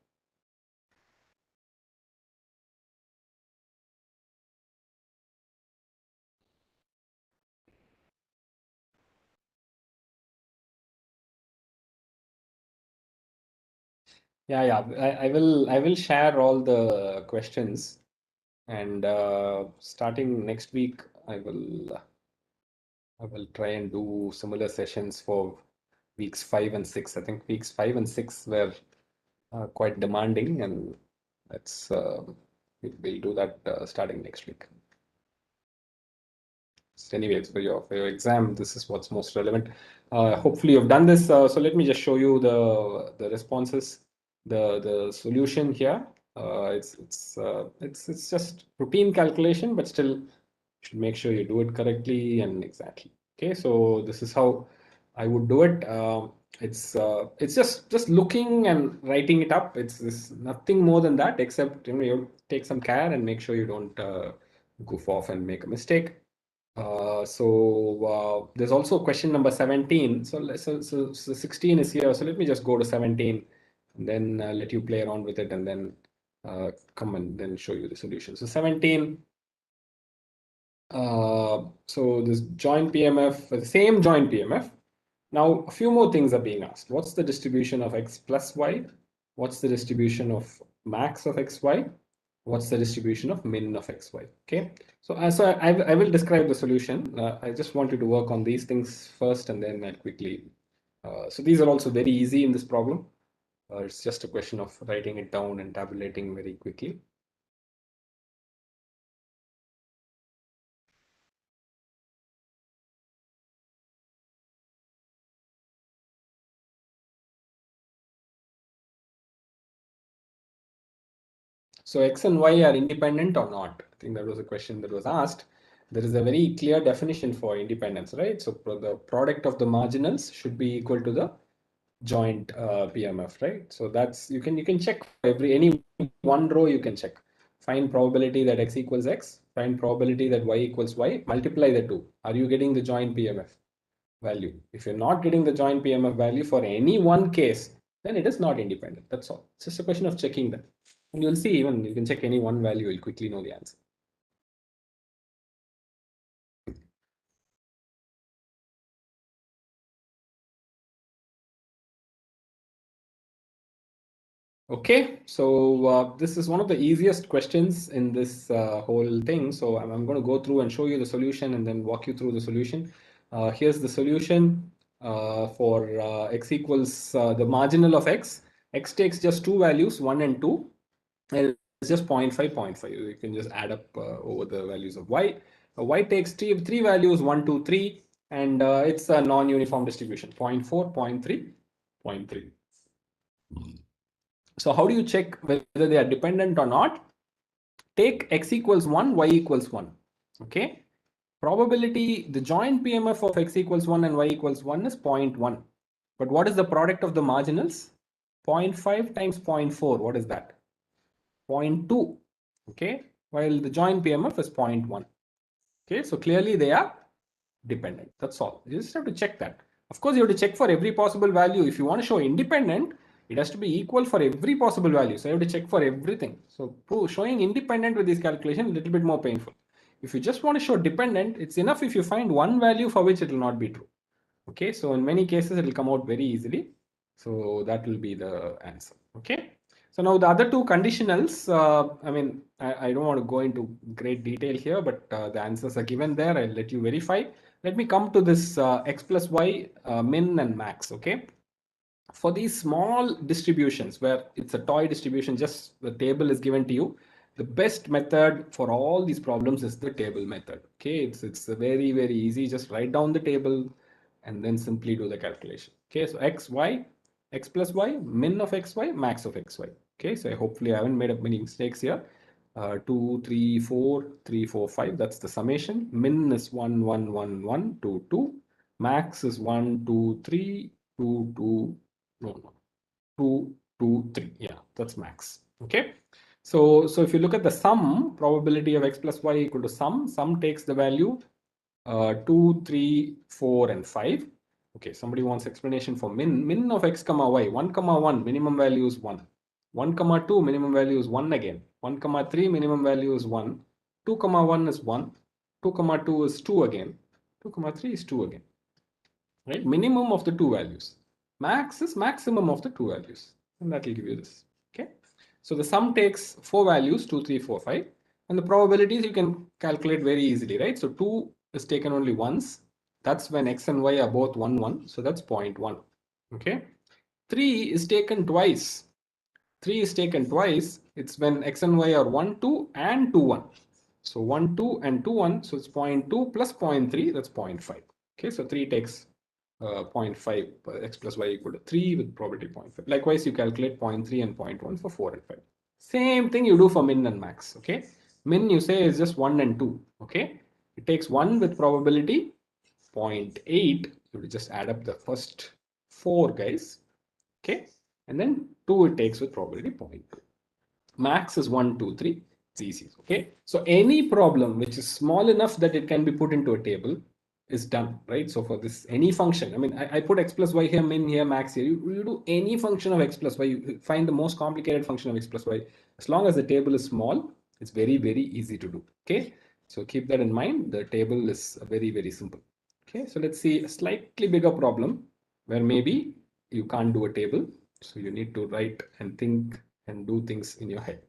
Yeah, I will share all the questions, and starting next week, I will try and do similar sessions for weeks 5 and 6. I think weeks 5 and 6 were quite demanding, and let's we'll do that starting next week. So anyways, for your exam, this is what's most relevant. Hopefully, you've done this. So let me just show you the responses, the solution here. It's just routine calculation, but still should make sure you do it correctly and exactly. Okay, so this is how I would do it. It's just looking and writing it up. It's nothing more than that, except you take some care and make sure you don't goof off and make a mistake. There's also question number 17. So 16 is here. So let me just go to 17 and then let you play around with it and then come and then show you the solution. So 17. So this joint PMF, the same joint PMF. Now, a few more things are being asked. What's the distribution of x plus y? What's the distribution of max of xy? What's the distribution of min of xy? Okay. I will describe the solution. I just want you to work on these things first, and then I'll quickly. So these are also very easy in this problem. It's just a question of writing it down and tabulating very quickly. So X and Y are independent or not? I think that was a question that was asked. There is a very clear definition for independence, right? So the product of the marginals should be equal to the joint PMF, right? So that's you can check for any one row you can check. Find probability that X equals X, find probability that Y equals Y, multiply the two. Are you getting the joint PMF value? If you're not getting the joint PMF value for any one case, then it is not independent. That's all. It's just a question of checking that. And you'll see, even you can check any one value, you'll quickly know the answer. Okay, so this is one of the easiest questions in this whole thing. So I'm going to go through and show you the solution and then walk you through the solution. Here's the solution for x equals the marginal of x. X takes just two values, 1 and 2. And it's just 0.5, 0.5. You can just add up over the values of y. Y takes three values, 1, 2, 3. And it's a non-uniform distribution, 0.4, 0.3, 0.3. So how do you check whether they are dependent or not? Take x equals 1, y equals 1. Okay. Probability, the joint PMF of x equals 1 and y equals 1 is 0.1. But what is the product of the marginals? 0.5 times 0.4. What is that? 0.2. Okay. While the joint PMF is 0.1. Okay. So clearly they are dependent. That's all. You just have to check that. Of course, you have to check for every possible value. If you want to show independent, it has to be equal for every possible value. So you have to check for everything. So showing independent with this calculation is a little bit more painful. If you just want to show dependent, it's enough if you find one value for which it will not be true. Okay, so in many cases, it will come out very easily. So that will be the answer. Okay. So now the other two conditionals, I don't want to go into great detail here, but the answers are given there. I'll let you verify. Let me come to this x plus y min and max. Okay. For these small distributions where it's a toy distribution, just the table is given to you. The best method for all these problems is the table method. Okay, it's very, very easy. Just write down the table and then simply do the calculation. Okay, so x, y, x plus y, min of xy, max of xy. Okay, so hopefully I haven't made up many mistakes here. 2, 3, 4, 3, 4, 5. That's the summation. Min is 1, 1, 1, 1, 2, 2. Max is 1, 2, 3, 2, 2. No. 2, 2, 3. Yeah, that's max. Okay. So if you look at the sum, probability of x plus y equal to sum takes the value 2, 3, 4, and 5. Okay, somebody wants explanation for min of x comma y. 1 comma 1, minimum value is 1. 1 comma 2, minimum value is 1 again. 1 comma 3, minimum value is 1. 2 comma 1 is 1. 2 comma 2 is 2 again. 2 comma 3 is 2 again. Right? Minimum of the two values. Max is maximum of the two values. And that will give you this. Okay. So the sum takes four values, 2, 3, 4, 5. And the probabilities you can calculate very easily, right? So 2 is taken only once. That's when x and y are both 1, 1. So that's 0.1. Okay. 3 is taken twice. 3 is taken twice. It's when x and y are 1, 2 and 2, 1. So 1, 2 and 2, 1. So it's 0.2 plus 0.3. That's 0.5. Okay. So 3 takes 0.5 x plus y equal to 3 with probability 0.5. Likewise, you calculate 0.3 and 0.1 for 4 and 5. Same thing you do for min and max. Okay. Min you say is just 1 and 2. Okay. It takes 1 with probability 0.8. You just add up the first 4 guys. Okay. And then 2 it takes with probability 0.2. Max is 1, 2, 3. It's easy. Okay. So any problem which is small enough that it can be put into a table is done, right? So for this, any function, I mean, I put x plus y here, min here, max here. You do any function of x plus y, you find the most complicated function of x plus y. As long as the table is small, it's very, very easy to do. Okay. So keep that in mind. The table is very, very simple. Okay. So let's see a slightly bigger problem where maybe you can't do a table. So you need to write and think and do things in your head.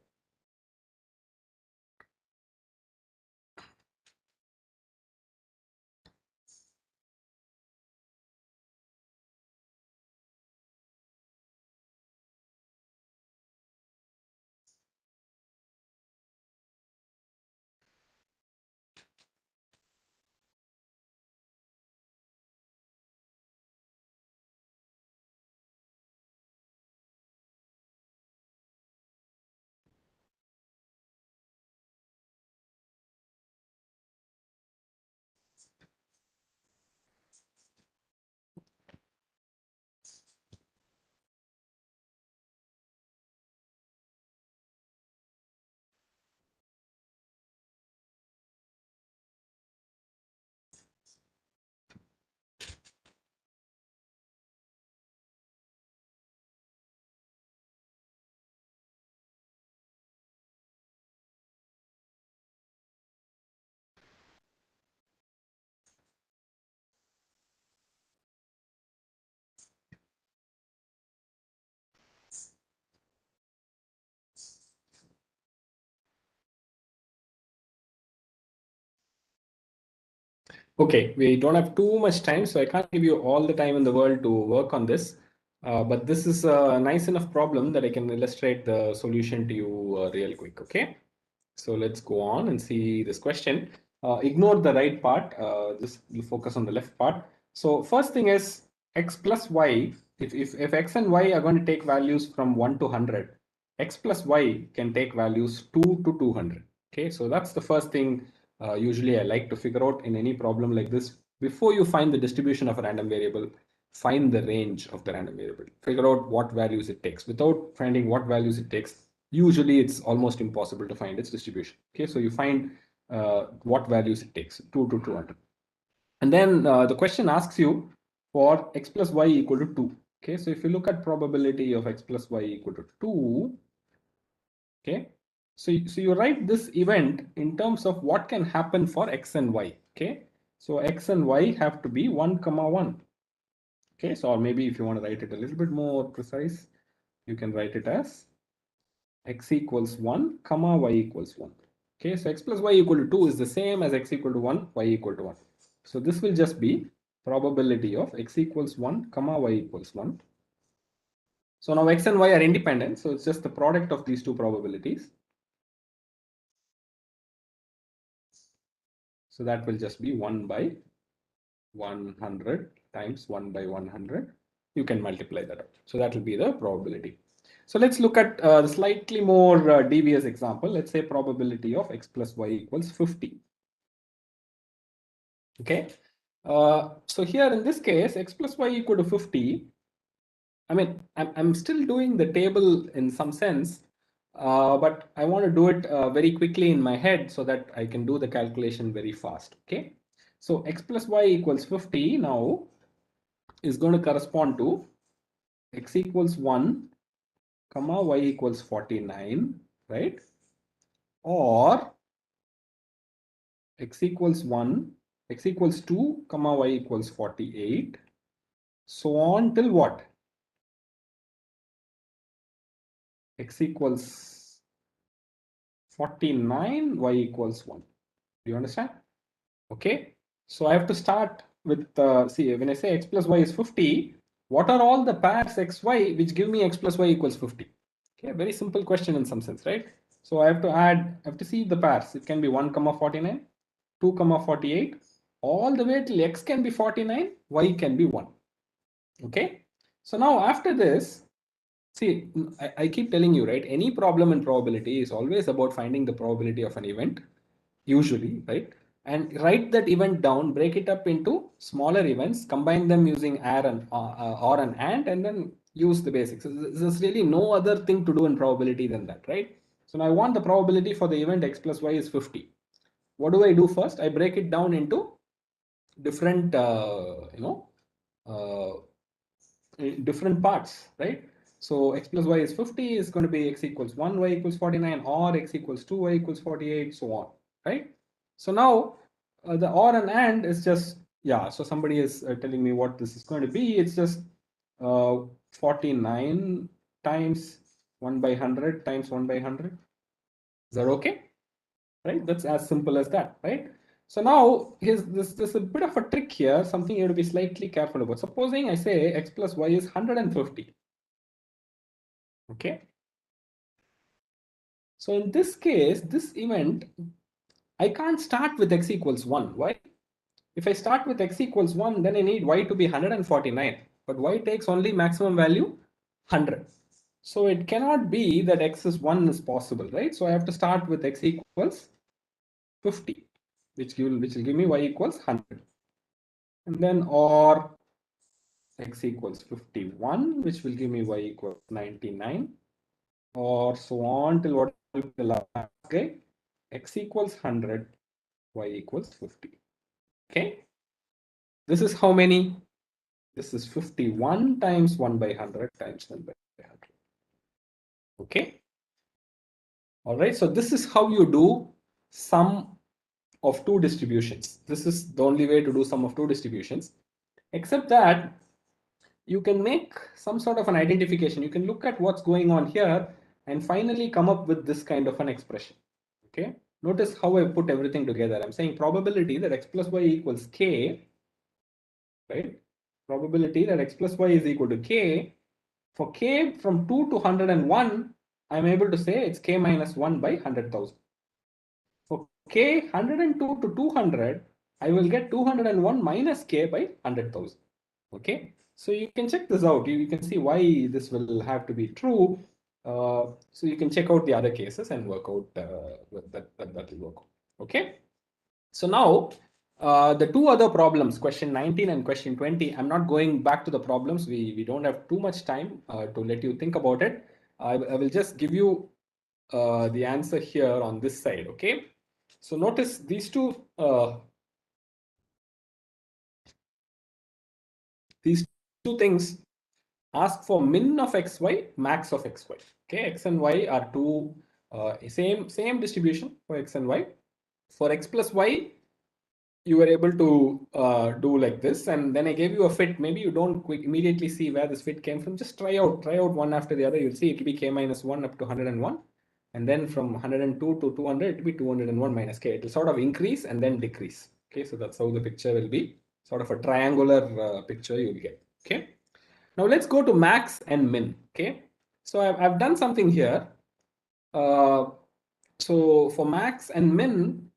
Okay, we don't have too much time, so I can't give you all the time in the world to work on this. But this is a nice enough problem that I can illustrate the solution to you real quick. Okay, so let's go on and see this question. Ignore the right part, just focus on the left part. So first thing is x plus y. If x and y are going to take values from 1 to 100, x plus y can take values 2 to 200. Okay, so that's the first thing usually I like to figure out in any problem like this. Before you find the distribution of a random variable, find the range of the random variable. Figure out what values it takes. Without finding what values it takes, usually it's almost impossible to find its distribution. Okay, so you find what values it takes, 2 to 200. And then the question asks you for x plus y equal to 2. Okay, so if you look at probability of x plus y equal to 2, okay, so you write this event in terms of what can happen for x and y. Okay, so x and y have to be 1 comma 1. Okay, so or maybe if you want to write it a little bit more precise, you can write it as x equals 1 comma y equals 1. Okay, so x plus y equal to 2 is the same as x equal to 1, y equal to 1. So this will just be probability of x equals 1 comma y equals 1. So now x and y are independent, so it's just the product of these two probabilities. So that will just be 1 by 100 times 1 by 100. You can multiply that out. So that will be the probability. So let's look at the slightly more devious example. Let's say probability of x plus y equals 50. Okay. So here in this case, x plus y equal to 50. I mean, I'm still doing the table in some sense, but I want to do it very quickly in my head so that I can do the calculation very fast. Okay. So x plus y equals 50. Now, is going to correspond to x equals 1, comma y equals 49, right? Or x equals 1, x equals 2, comma y equals 48, so on till what? X equals 49, y equals 1. Do you understand? Okay. So I have to start with, see, when I say x plus y is 50, what are all the pairs xy which give me x plus y equals 50? Okay, very simple question in some sense, right? So I have to add, I have to see the pairs. It can be 1 comma 49, 2 comma 48, all the way till x can be 49, y can be 1. Okay. So now after this, see, I keep telling you, right? Any problem in probability is always about finding the probability of an event, usually, right? And write that event down, break it up into smaller events, combine them using or an and then use the basics. So there's really no other thing to do in probability than that, right? So now I want the probability for the event x plus y is 50. What do I do first? I break it down into different, uh, different parts, right? So x plus y is 50 is going to be x equals 1, y equals 49, or x equals 2, y equals 48, so on, right? So now the or and is just, yeah, so somebody is telling me what this is going to be. It's just 49 times 1 by 100 times 1 by 100. Is that okay? Right? That's as simple as that, right? So now here's this a bit of a trick here, something you have to be slightly careful about. Supposing I say x plus y is 150. Okay. So in this case, this event, I can't start with x equals 1. Why? If I start with x equals 1, then I need y to be 149. But y takes only maximum value 100. So it cannot be that x is 1 is possible, right? So I have to start with x equals 50, which will give me y equals 100. And then or x equals 51, which will give me y equals 99, or so on till what will be the last guy? X equals 100, y equals 50. Okay. This is how many? This is 51 times 1 by 100 times 1 by 100. Okay. All right. So this is how you do sum of two distributions. This is the only way to do sum of two distributions, except that you can make some sort of an identification. You can look at what's going on here and finally come up with this kind of an expression. Okay. Notice how I put everything together. I'm saying probability that x plus y equals k, right? Probability that x plus y is equal to k. For k from 2 to 101, I'm able to say it's k minus 1 by 100,000. For k 102 to 200, I will get 201 minus k by 100,000. Okay, so you can check this out. You can see why this will have to be true. So you can check out the other cases and work out that will work out. Okay, so now the two other problems, question 19 and question 20. I'm not going back to the problems. We don't have too much time to let you think about it. I will just give you the answer here on this side. Okay, so notice these two things ask for min of xy, max of xy. Okay, x and y are two same distribution for x and y. For x plus y, you were able to do like this, and then I gave you a fit. Maybe you don't immediately see where this fit came from. Just try out one after the other. You'll see it will be k minus 1 up to 101, and then from 102 to 200, it will be 201 minus k. It will sort of increase and then decrease. Okay, so that's how the picture will be. Sort of a triangular picture you'll get. Okay. Now let's go to max and min. Okay, so I've done something here. So for max and min,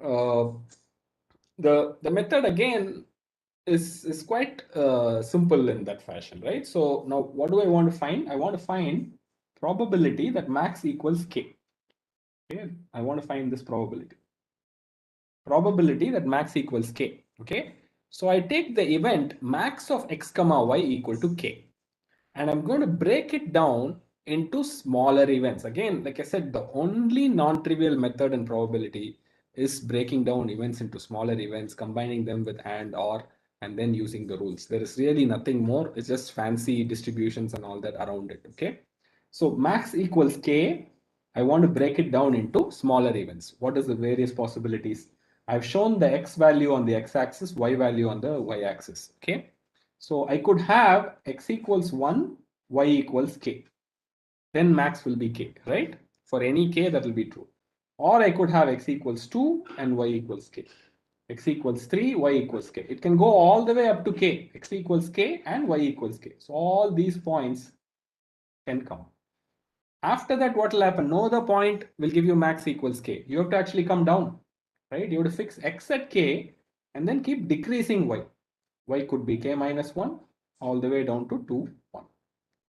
uh, the method again is quite simple in that fashion, right? So now what do I want to find? I want to find probability that max equals k. Okay, I want to find this probability. Probability that max equals k. Okay, so I take the event max of x comma y equal to k. And I'm going to break it down into smaller events. Again, like I said, the only non-trivial method in probability is breaking down events into smaller events, combining them with and or, and then using the rules. There is really nothing more. It's just fancy distributions and all that around it. Okay. So max equals k. I want to break it down into smaller events. What is the various possibilities? I've shown the x value on the x-axis, y value on the y-axis. Okay. So I could have x equals 1, y equals k. Then max will be k, right? For any k, that will be true. Or I could have x equals 2 and y equals k. X equals 3, y equals k. It can go all the way up to k. X equals k and y equals k. So all these points can come. After that, what will happen? No other point will give you max equals k. You have to actually come down, right? You have to fix x at k and then keep decreasing y. Y could be k minus 1 all the way down to 2, 1.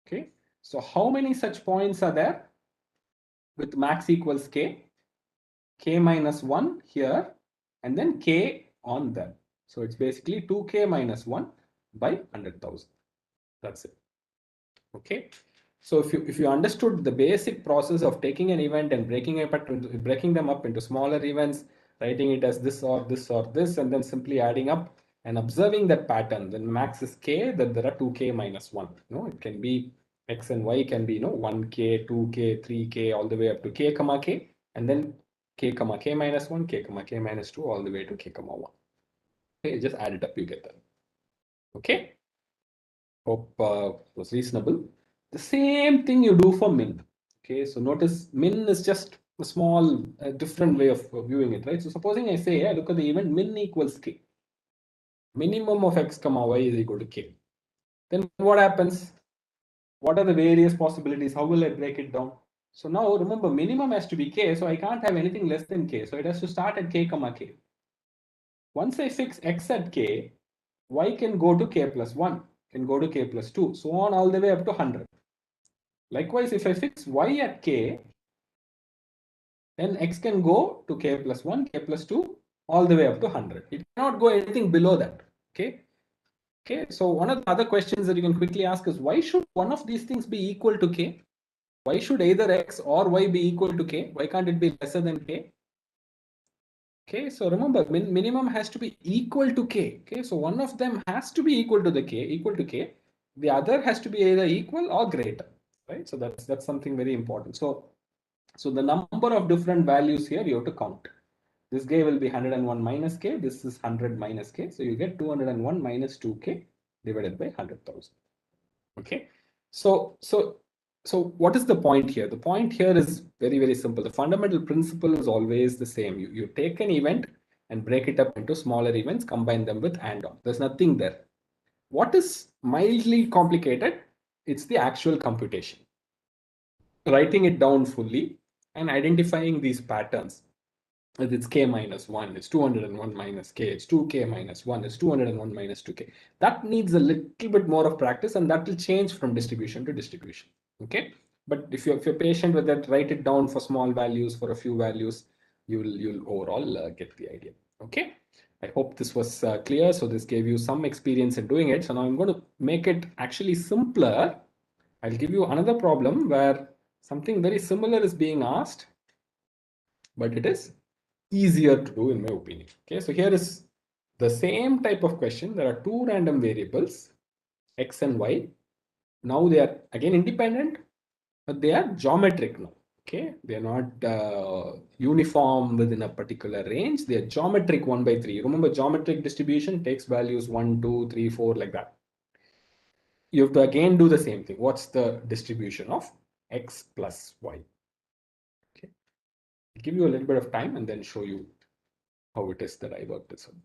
Okay. So how many such points are there with max equals k? K minus 1 here and then k on them. So it's basically 2k minus 1 by 100,000. That's it. Okay. So if you understood the basic process of taking an event and breaking them up into smaller events, writing it as this or this or this, and then simply adding up and observing that pattern, then max is k, then there are 2k minus 1. It can be x and y can be 1k, 2k, 3k, all the way up to k comma k, and then k comma k minus 1, k comma k minus 2, all the way to k comma 1. Okay, just add it up, you get that. Okay. Hope was reasonable. The same thing you do for min. Okay, so notice min is just a small different way of viewing it, right? So supposing I say, look at the event min equals k. Minimum of x comma y is equal to k. Then what happens? What are the various possibilities? How will I break it down? So now remember, minimum has to be k, so I can't have anything less than k. So it has to start at k comma k. Once I fix x at k, y can go to k plus 1, can go to k plus 2, so on all the way up to 100. Likewise, if I fix y at k, then x can go to k plus 1, k plus 2, all the way up to 100. It cannot go anything below that. Okay. Okay. So one of the other questions that you can quickly ask is, why should one of these things be equal to k? Why should either x or y be equal to k? Why can't it be lesser than k? Okay, so remember, minimum has to be equal to k. Okay, so one of them has to be equal to k. The other has to be either equal or greater, right? So that's something very important. So the number of different values here you have to count. This guy will be 101 minus k. This is 100 minus k. So you get 201 minus 2k divided by 100,000. Okay, so what is the point here? The point here is very, very simple. The fundamental principle is always the same. You take an event and break it up into smaller events, combine them with and on. There's nothing there. What is mildly complicated? It's the actual computation. Writing it down fully and identifying these patterns. It's k minus 1, it's 201 minus k, it's 2k minus 1, it's 201 minus 2k. That needs a little bit more of practice, and that will change from distribution to distribution. Okay, but if you're patient with that, write it down for small values, for a few values, you'll overall get the idea. Okay, I hope this was clear. So this gave you some experience in doing it. So now I'm going to make it actually simpler. I'll give you another problem where something very similar is being asked, but it is easier to do in my opinion. Okay, so here is the same type of question. There are two random variables, x and y. Now they are again independent, but they are geometric now. Okay, they are not uniform within a particular range. They are geometric 1 by 3. Remember, geometric distribution takes values 1, 2, 3, 4 like that. You have to again do the same thing. What's the distribution of x plus y? Okay, I'll give you a little bit of time and then show you how it is that I worked this out.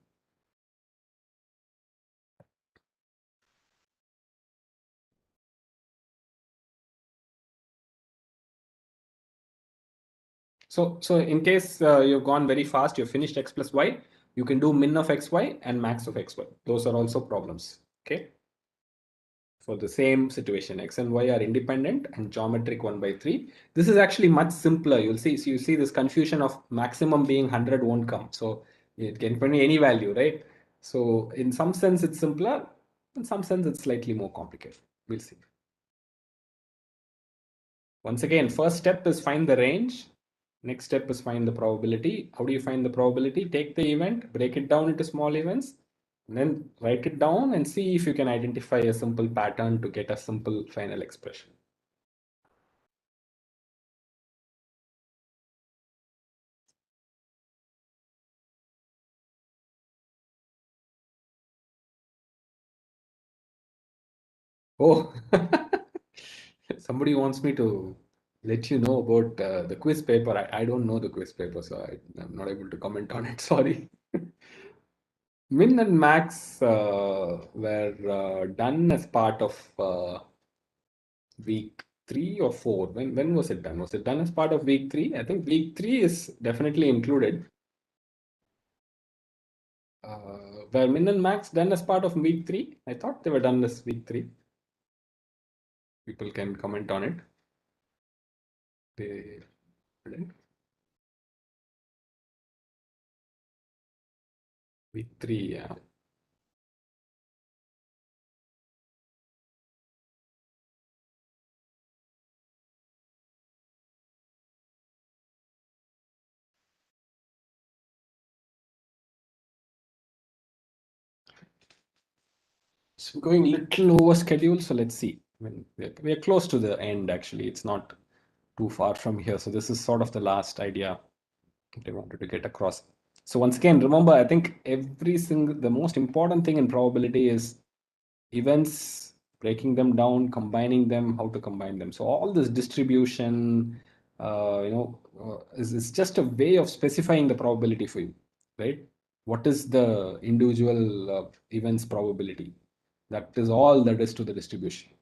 So in case you've gone very fast, you've finished x plus y, you can do min of xy and max of xy. Those are also problems. Okay. For the same situation, x and y are independent and geometric 1 by 3. This is actually much simpler. You'll see. So you see this confusion of maximum being 100 won't come. So it can be any value, right? So in some sense, it's simpler. In some sense, it's slightly more complicated. We'll see. Once again, first step is find the range. Next step is find the probability. How do you find the probability? Take the event, break it down into small events, And then write it down and see if you can identify a simple pattern to get a simple final expression. Oh, somebody wants me to let you know about the quiz paper. I don't know the quiz paper, so I'm not able to comment on it. Sorry. Min and max were done as part of week 3 or 4. When was it done? Was it done as part of week 3? I think week 3 is definitely included. Were min and max done as part of week 3? I thought they were done as week 3. People can comment on it. They didn't. Week 3, yeah. So going a little over schedule, so let's see. I mean, we're close to the end actually. It's not too far from here. So this is sort of the last idea that I wanted to get across. So once again, remember, I think the most important thing in probability is events, breaking them down, combining them, how to combine them. So all this distribution, is just a way of specifying the probability for you, right? What is the individual events probability? That is all that is to the distribution.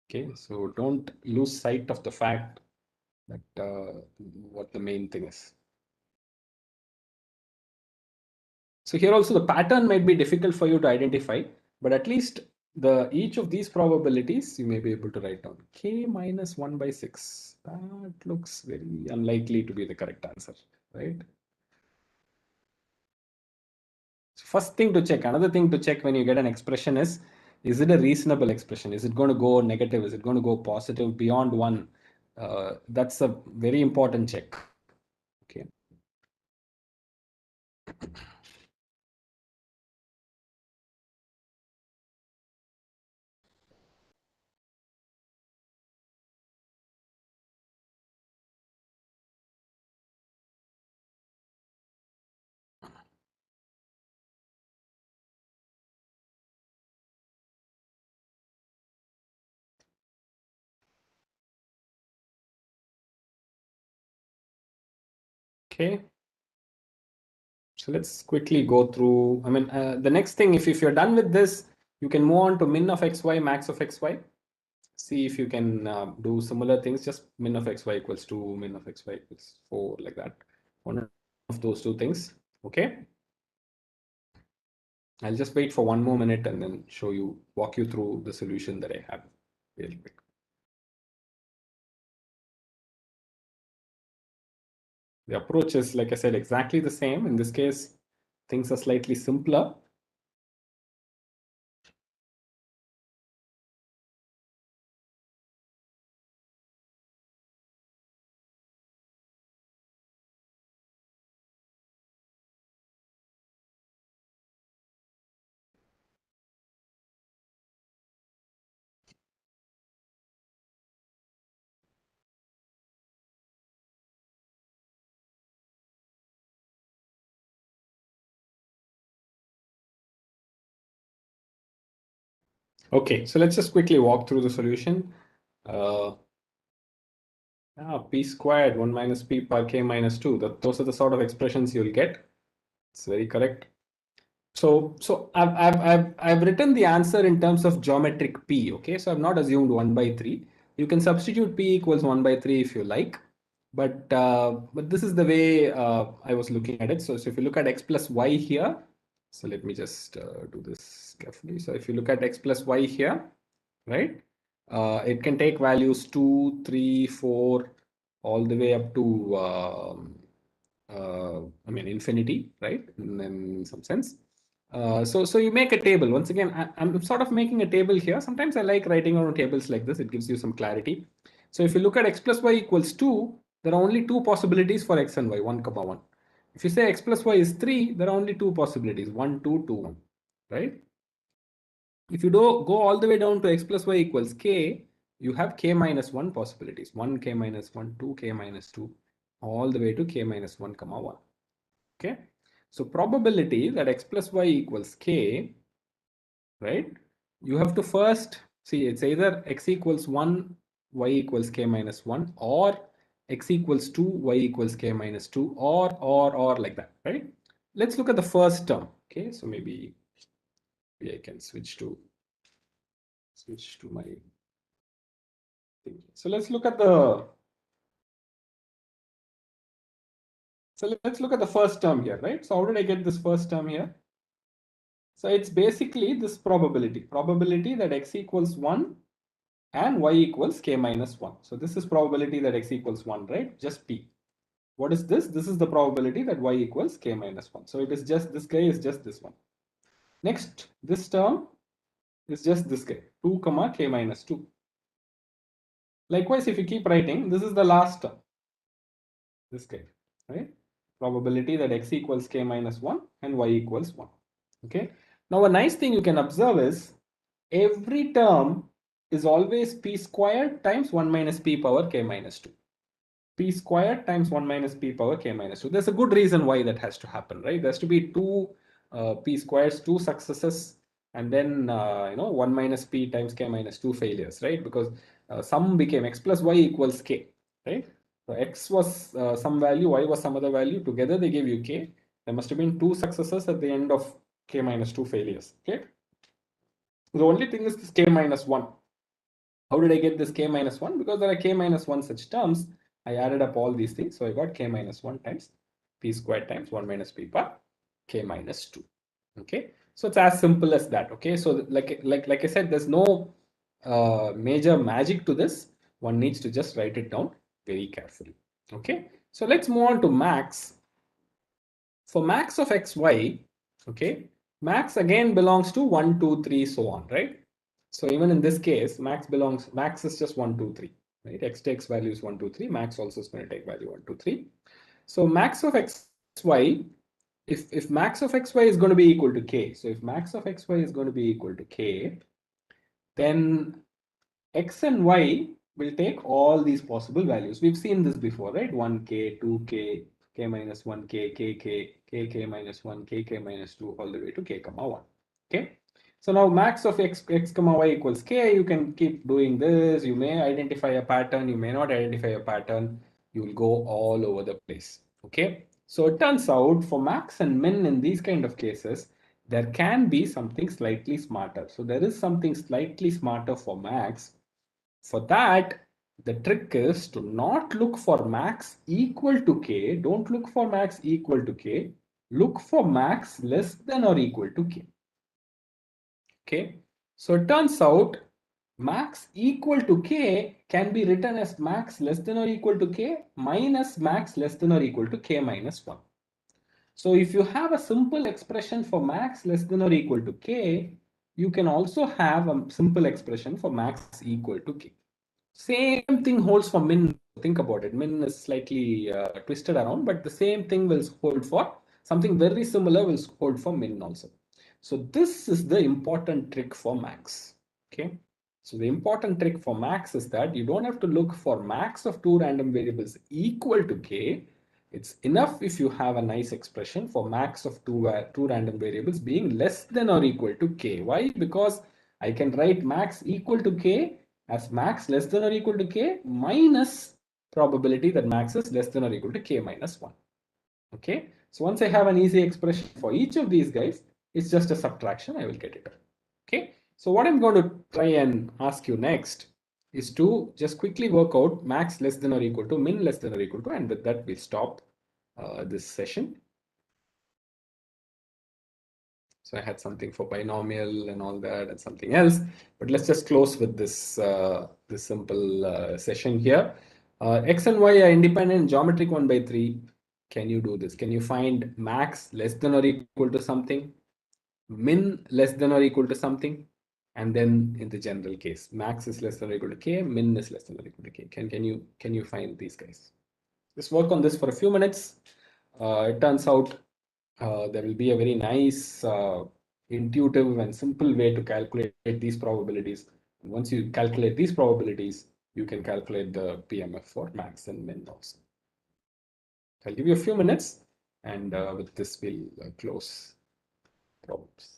Okay, so don't lose sight of the fact that what the main thing is. So here also the pattern might be difficult for you to identify, but at least each of these probabilities you may be able to write down. K minus 1 by 6. That looks very unlikely to be the correct answer, right? So first thing to check, another thing to check when you get an expression is it a reasonable expression? Is it going to go negative? Is it going to go positive beyond 1? That's a very important check. Okay. Okay. So let's quickly go through. I mean, the next thing, if you're done with this, you can move on to min of xy, max of xy. See if you can do similar things. Just min of xy equals 2, min of xy equals 4, like that. One of those two things. Okay. I'll just wait for 1 more minute and then walk you through the solution that I have real quick. The approach is, like I said, exactly the same. In this case, things are slightly simpler. Okay, so let's just quickly walk through the solution. P squared 1 minus p per k minus 2. Those are the sort of expressions you'll get. It's very correct. So I've written the answer in terms of geometric p. Okay, so I've not assumed 1 by 3. You can substitute p equals 1 by 3 if you like, but this is the way I was looking at it. So if you look at x plus y here, so let me just do this carefully. So if you look at x plus y here, right? It can take values 2, 3, 4, all the way up to I mean infinity, right? In some sense. So you make a table. Once again, I'm sort of making a table here. Sometimes I like writing on tables like this. It gives you some clarity. So if you look at x plus y equals 2, there are only two possibilities for x and y, 1, 1. If you say x plus y is 3, there are only two possibilities, 1, 2, 2, 1. right? If you do go all the way down to x plus y equals k, you have k minus 1 possibilities. 1 k minus 1, 2 k minus 2, all the way to k minus 1 comma 1. Okay. So probability that x plus y equals k, right? You have to first see it's either x equals 1, y equals k minus 1, or x equals 2, y equals k minus 2, or like that, right? Let's look at the first term. Okay, so maybe I can switch to my thing. So let's look at the first term here, right? So how did I get this first term here? So it's basically this probability that x equals 1 and y equals k minus 1. So this is probability that x equals 1, right? Just p. What is this? This is the probability that y equals k minus 1. So it is just, this guy is just this one. Next, this term is just this guy, 2 comma k minus 2. Likewise, if you keep writing, this is the last term, this guy, right? Probability that x equals k minus 1 and y equals 1. Okay. Now, a nice thing you can observe is every term is always p squared times 1 minus p power k minus 2. P squared times 1 minus p power k minus 2. There's a good reason why that has to happen, right? There has to be two p squares, two successes, and then 1 minus p times k minus 2 failures, right? Because sum became x plus y equals k, right? So x was some value, y was some other value. Together they gave you k. There must have been two successes at the end of k minus 2 failures. Okay. The only thing is this k minus 1. How did I get this k minus 1? Because there are k minus 1 such terms. I added up all these things. So I got k minus 1 times p squared times 1 minus p power k minus 2. Okay. So it's as simple as that. Okay. So like I said, there's no major magic to this. One needs to just write it down very carefully. Okay. So let's move on to max. For max of xy, okay, max again belongs to 1, 2, 3, so on, right? So even in this case, max is just 1, 2, 3, right? X takes values 1, 2, 3. Max also is going to take value 1, 2, 3. So max of xy, if max of xy is going to be equal to k, so if max of xy is going to be equal to k, then x and y will take all these possible values. We've seen this before, right? 1k, 2k, k minus 1k, kk minus 1, kk minus 2, all the way to k comma 1. Okay. So now max of x comma y equals k. You can keep doing this. You may identify a pattern. You may not identify a pattern. You will go all over the place. Okay. So it turns out for max and min in these kind of cases, there can be something slightly smarter. So there is something slightly smarter for max. For that, the trick is to not look for max equal to k. Don't look for max equal to k. Look for max less than or equal to k. Okay. So it turns out max equal to k can be written as max less than or equal to k minus max less than or equal to k minus 1. So if you have a simple expression for max less than or equal to k, you can also have a simple expression for max equal to k. Same thing holds for min. Think about it. Min is slightly twisted around, but the same thing will hold for something very similar will hold for min also. So this is the important trick for max. Okay. So the important trick for max is that you don't have to look for max of two random variables equal to k. It's enough if you have a nice expression for max of two random variables being less than or equal to k. Why? Because I can write max equal to k as max less than or equal to k minus probability that max is less than or equal to k minus 1. Okay. So once I have an easy expression for each of these guys, it's just a subtraction. I will get it. Okay. So what I'm going to try and ask you next is to just quickly work out max less than or equal to min less than or equal to, and with that we'll stop this session. So I had something for binomial and all that and something else, but let's just close with this this simple session here. X and Y are independent, geometric 1 by 3. Can you do this? Can you find max less than or equal to something, min less than or equal to something, and then in the general case, max is less than or equal to k, min is less than or equal to k. Can you find these guys? Just work on this for a few minutes. It turns out there will be a very nice intuitive and simple way to calculate these probabilities. And once you calculate these probabilities, you can calculate the PMF for max and min also. I'll give you a few minutes, and with this, we'll close problems.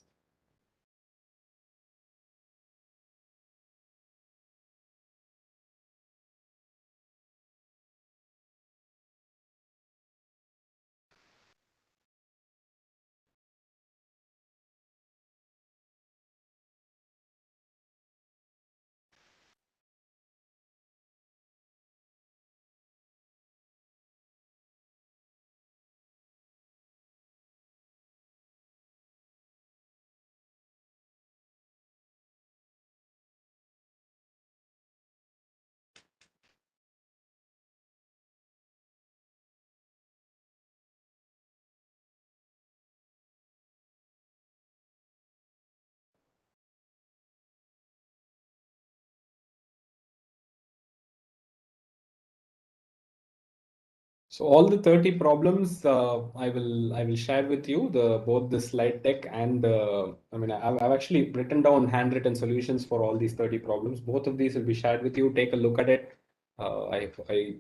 So all the 30 problems I will share with you both the slide deck and I've actually written down handwritten solutions for all these 30 problems. Both of these will be shared with you. Take a look at it. I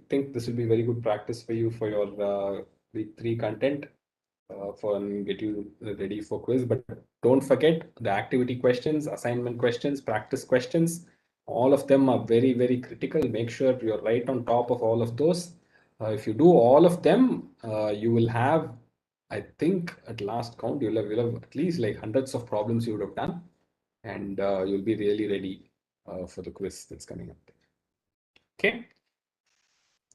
think this will be very good practice for you for your week 3 content for and get you ready for quiz. But don't forget the activity questions, assignment questions, practice questions. All of them are very, very critical. Make sure you're right on top of all of those. If you do all of them, you will have, I think, at last count, you'll have at least like hundreds of problems you would have done, and you'll be really ready for the quiz that's coming up. Okay.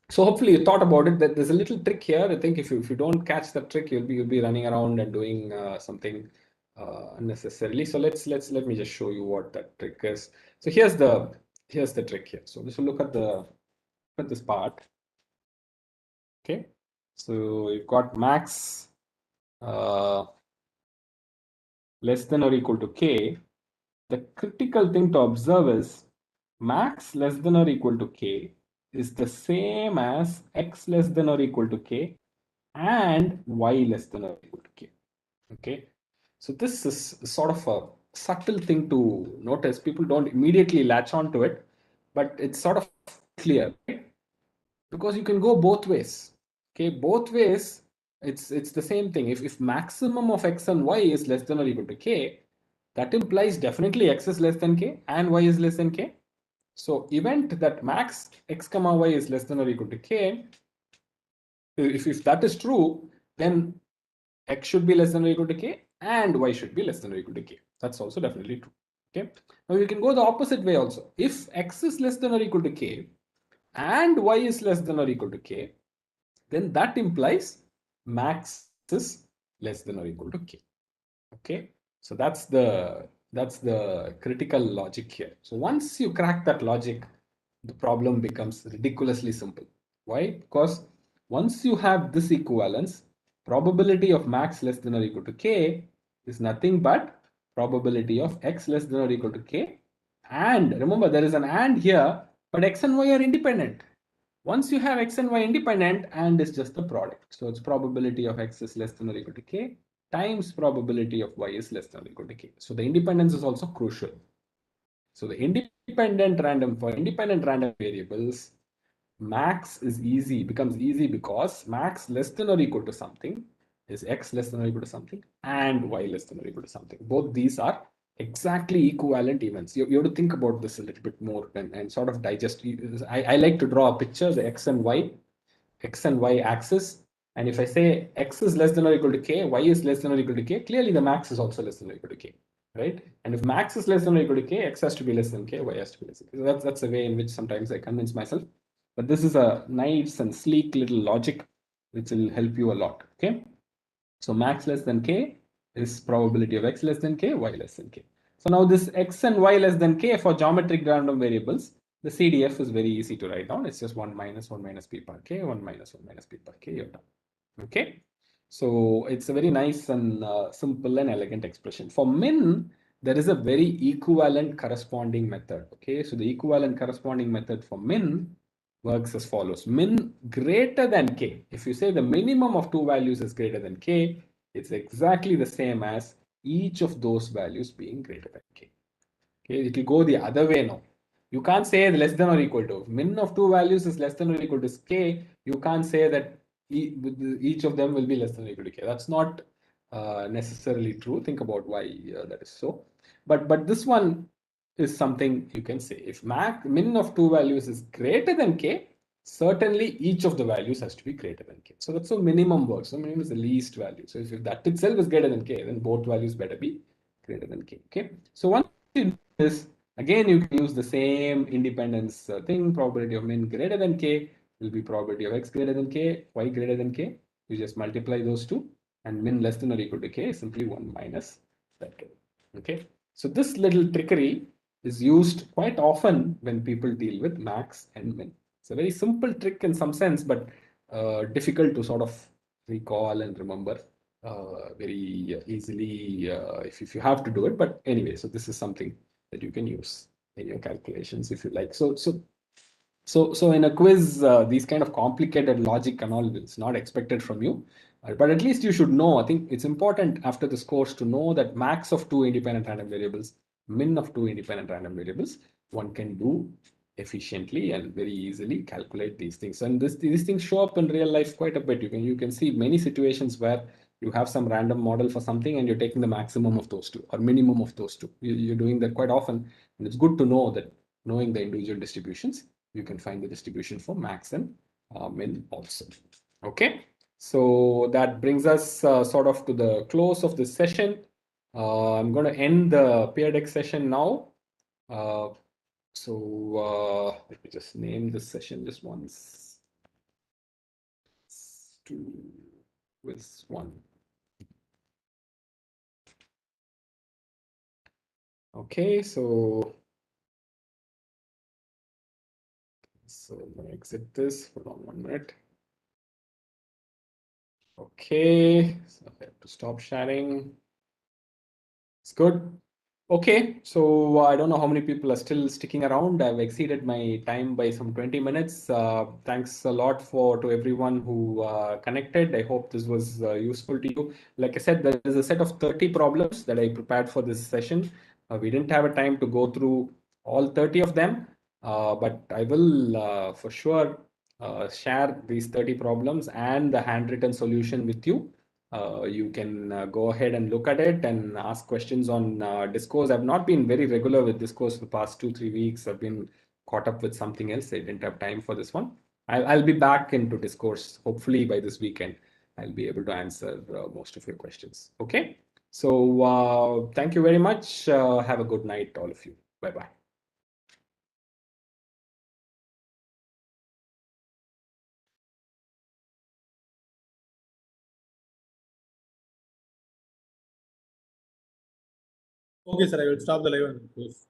So hopefully you thought about it. That there's a little trick here. I think if you don't catch the trick, you'll be running around and doing something unnecessarily. So let me just show you what that trick is. So here's the trick here. So let's look at this part. Okay. So you've got max less than or equal to k. The critical thing to observe is max less than or equal to k is the same as x less than or equal to k and y less than or equal to k. Okay, so this is sort of a subtle thing to notice. People don't immediately latch on to it, but it's sort of clear, right? Because you can go both ways. Okay, both ways, it's the same thing. If maximum of x and y is less than or equal to k, that implies definitely x is less than k and y is less than k. So event that max x comma y is less than or equal to k, if that is true, then x should be less than or equal to k and y should be less than or equal to k. That's also definitely true. Okay. Now you can go the opposite way also. If x is less than or equal to k and y is less than or equal to k, then that implies max is less than or equal to k. Okay. So that's the critical logic here. So once you crack that logic, the problem becomes ridiculously simple. Why? Because once you have this equivalence, probability of max less than or equal to k is nothing but probability of x less than or equal to k. And remember, there is an and here, but x and y are independent. Once you have x and y independent, and is just the product. So it's probability of x is less than or equal to k times probability of y is less than or equal to k. So the independence is also crucial. So the independent random variables, max is easy, becomes easy because max less than or equal to something is x less than or equal to something and y less than or equal to something. Both these are exactly equivalent events. You have to think about this a little bit more and sort of digest. I like to draw a picture, the x and y axis. And if I say x is less than or equal to k, y is less than or equal to k, clearly the max is also less than or equal to k, right? And if max is less than or equal to k, x has to be less than k, y has to be less than k. So that's the way in which sometimes I convince myself. But this is a nice and sleek little logic which will help you a lot. Okay. So max less than k is probability of x less than k, y less than k. So now this x and y less than k for geometric random variables, the CDF is very easy to write down. It's just 1 minus p per k, 1 minus p per k, you're done. Okay. So it's a very nice and simple and elegant expression. For min, there is a very equivalent corresponding method. Okay. So the equivalent corresponding method for min works as follows. Min greater than k. If you say the minimum of two values is greater than k, it's exactly the same as each of those values being greater than k. Okay, it will go the other way now. You can't say less than or equal to. Min of two values is less than or equal to k. You can't say that each of them will be less than or equal to k. That's not necessarily true. Think about why that is so. But this one is something you can say. If min of two values is greater than k, certainly each of the values has to be greater than k. So that's how minimum works. So minimum is the least value. So if that itself is greater than k, then both values better be greater than k. Okay. So once you do this, again you can use the same independence thing. Probability of min greater than k will be probability of x greater than k, y greater than k. You just multiply those two, and min less than or equal to k is simply 1 minus that k. Okay. So this little trickery is used quite often when people deal with max and min. It's a very simple trick in some sense, but difficult to sort of recall and remember very easily if you have to do it. But anyway, so this is something that you can use in your calculations if you like. So in a quiz, these kind of complicated logic and all is not expected from you. But at least you should know. I think it's important after this course to know that max of two independent random variables, min of two independent random variables, one can do efficiently and very easily calculate these things. And these things show up in real life quite a bit. You can see many situations where you have some random model for something and you're taking the maximum of those two or minimum of those two. You're doing that quite often. And it's good to know that knowing the individual distributions, you can find the distribution for max and min also. Okay, so that brings us sort of to the close of this session. I'm going to end the periodic session now. Let me just name this session just once. Two with one. Okay, so I'm going to exit this. Hold on 1 minute. Okay, so I have to stop sharing. It's good. Okay, so I don't know how many people are still sticking around. I've exceeded my time by some 20 minutes. Thanks a lot to everyone who connected. I hope this was useful to you. Like I said, there is a set of 30 problems that I prepared for this session. We didn't have a time to go through all 30 of them, but I will for sure share these 30 problems and the handwritten solution with you. You can go ahead and look at it and ask questions on Discourse. I've not been very regular with Discourse for the past 2-3 weeks. I've been caught up with something else. I didn't have time for this one. I'll be back into Discourse. Hopefully by this weekend, I'll be able to answer most of your questions. Okay. So thank you very much. Have a good night, all of you. Bye-bye. Okay, sir. I will stop the live and close.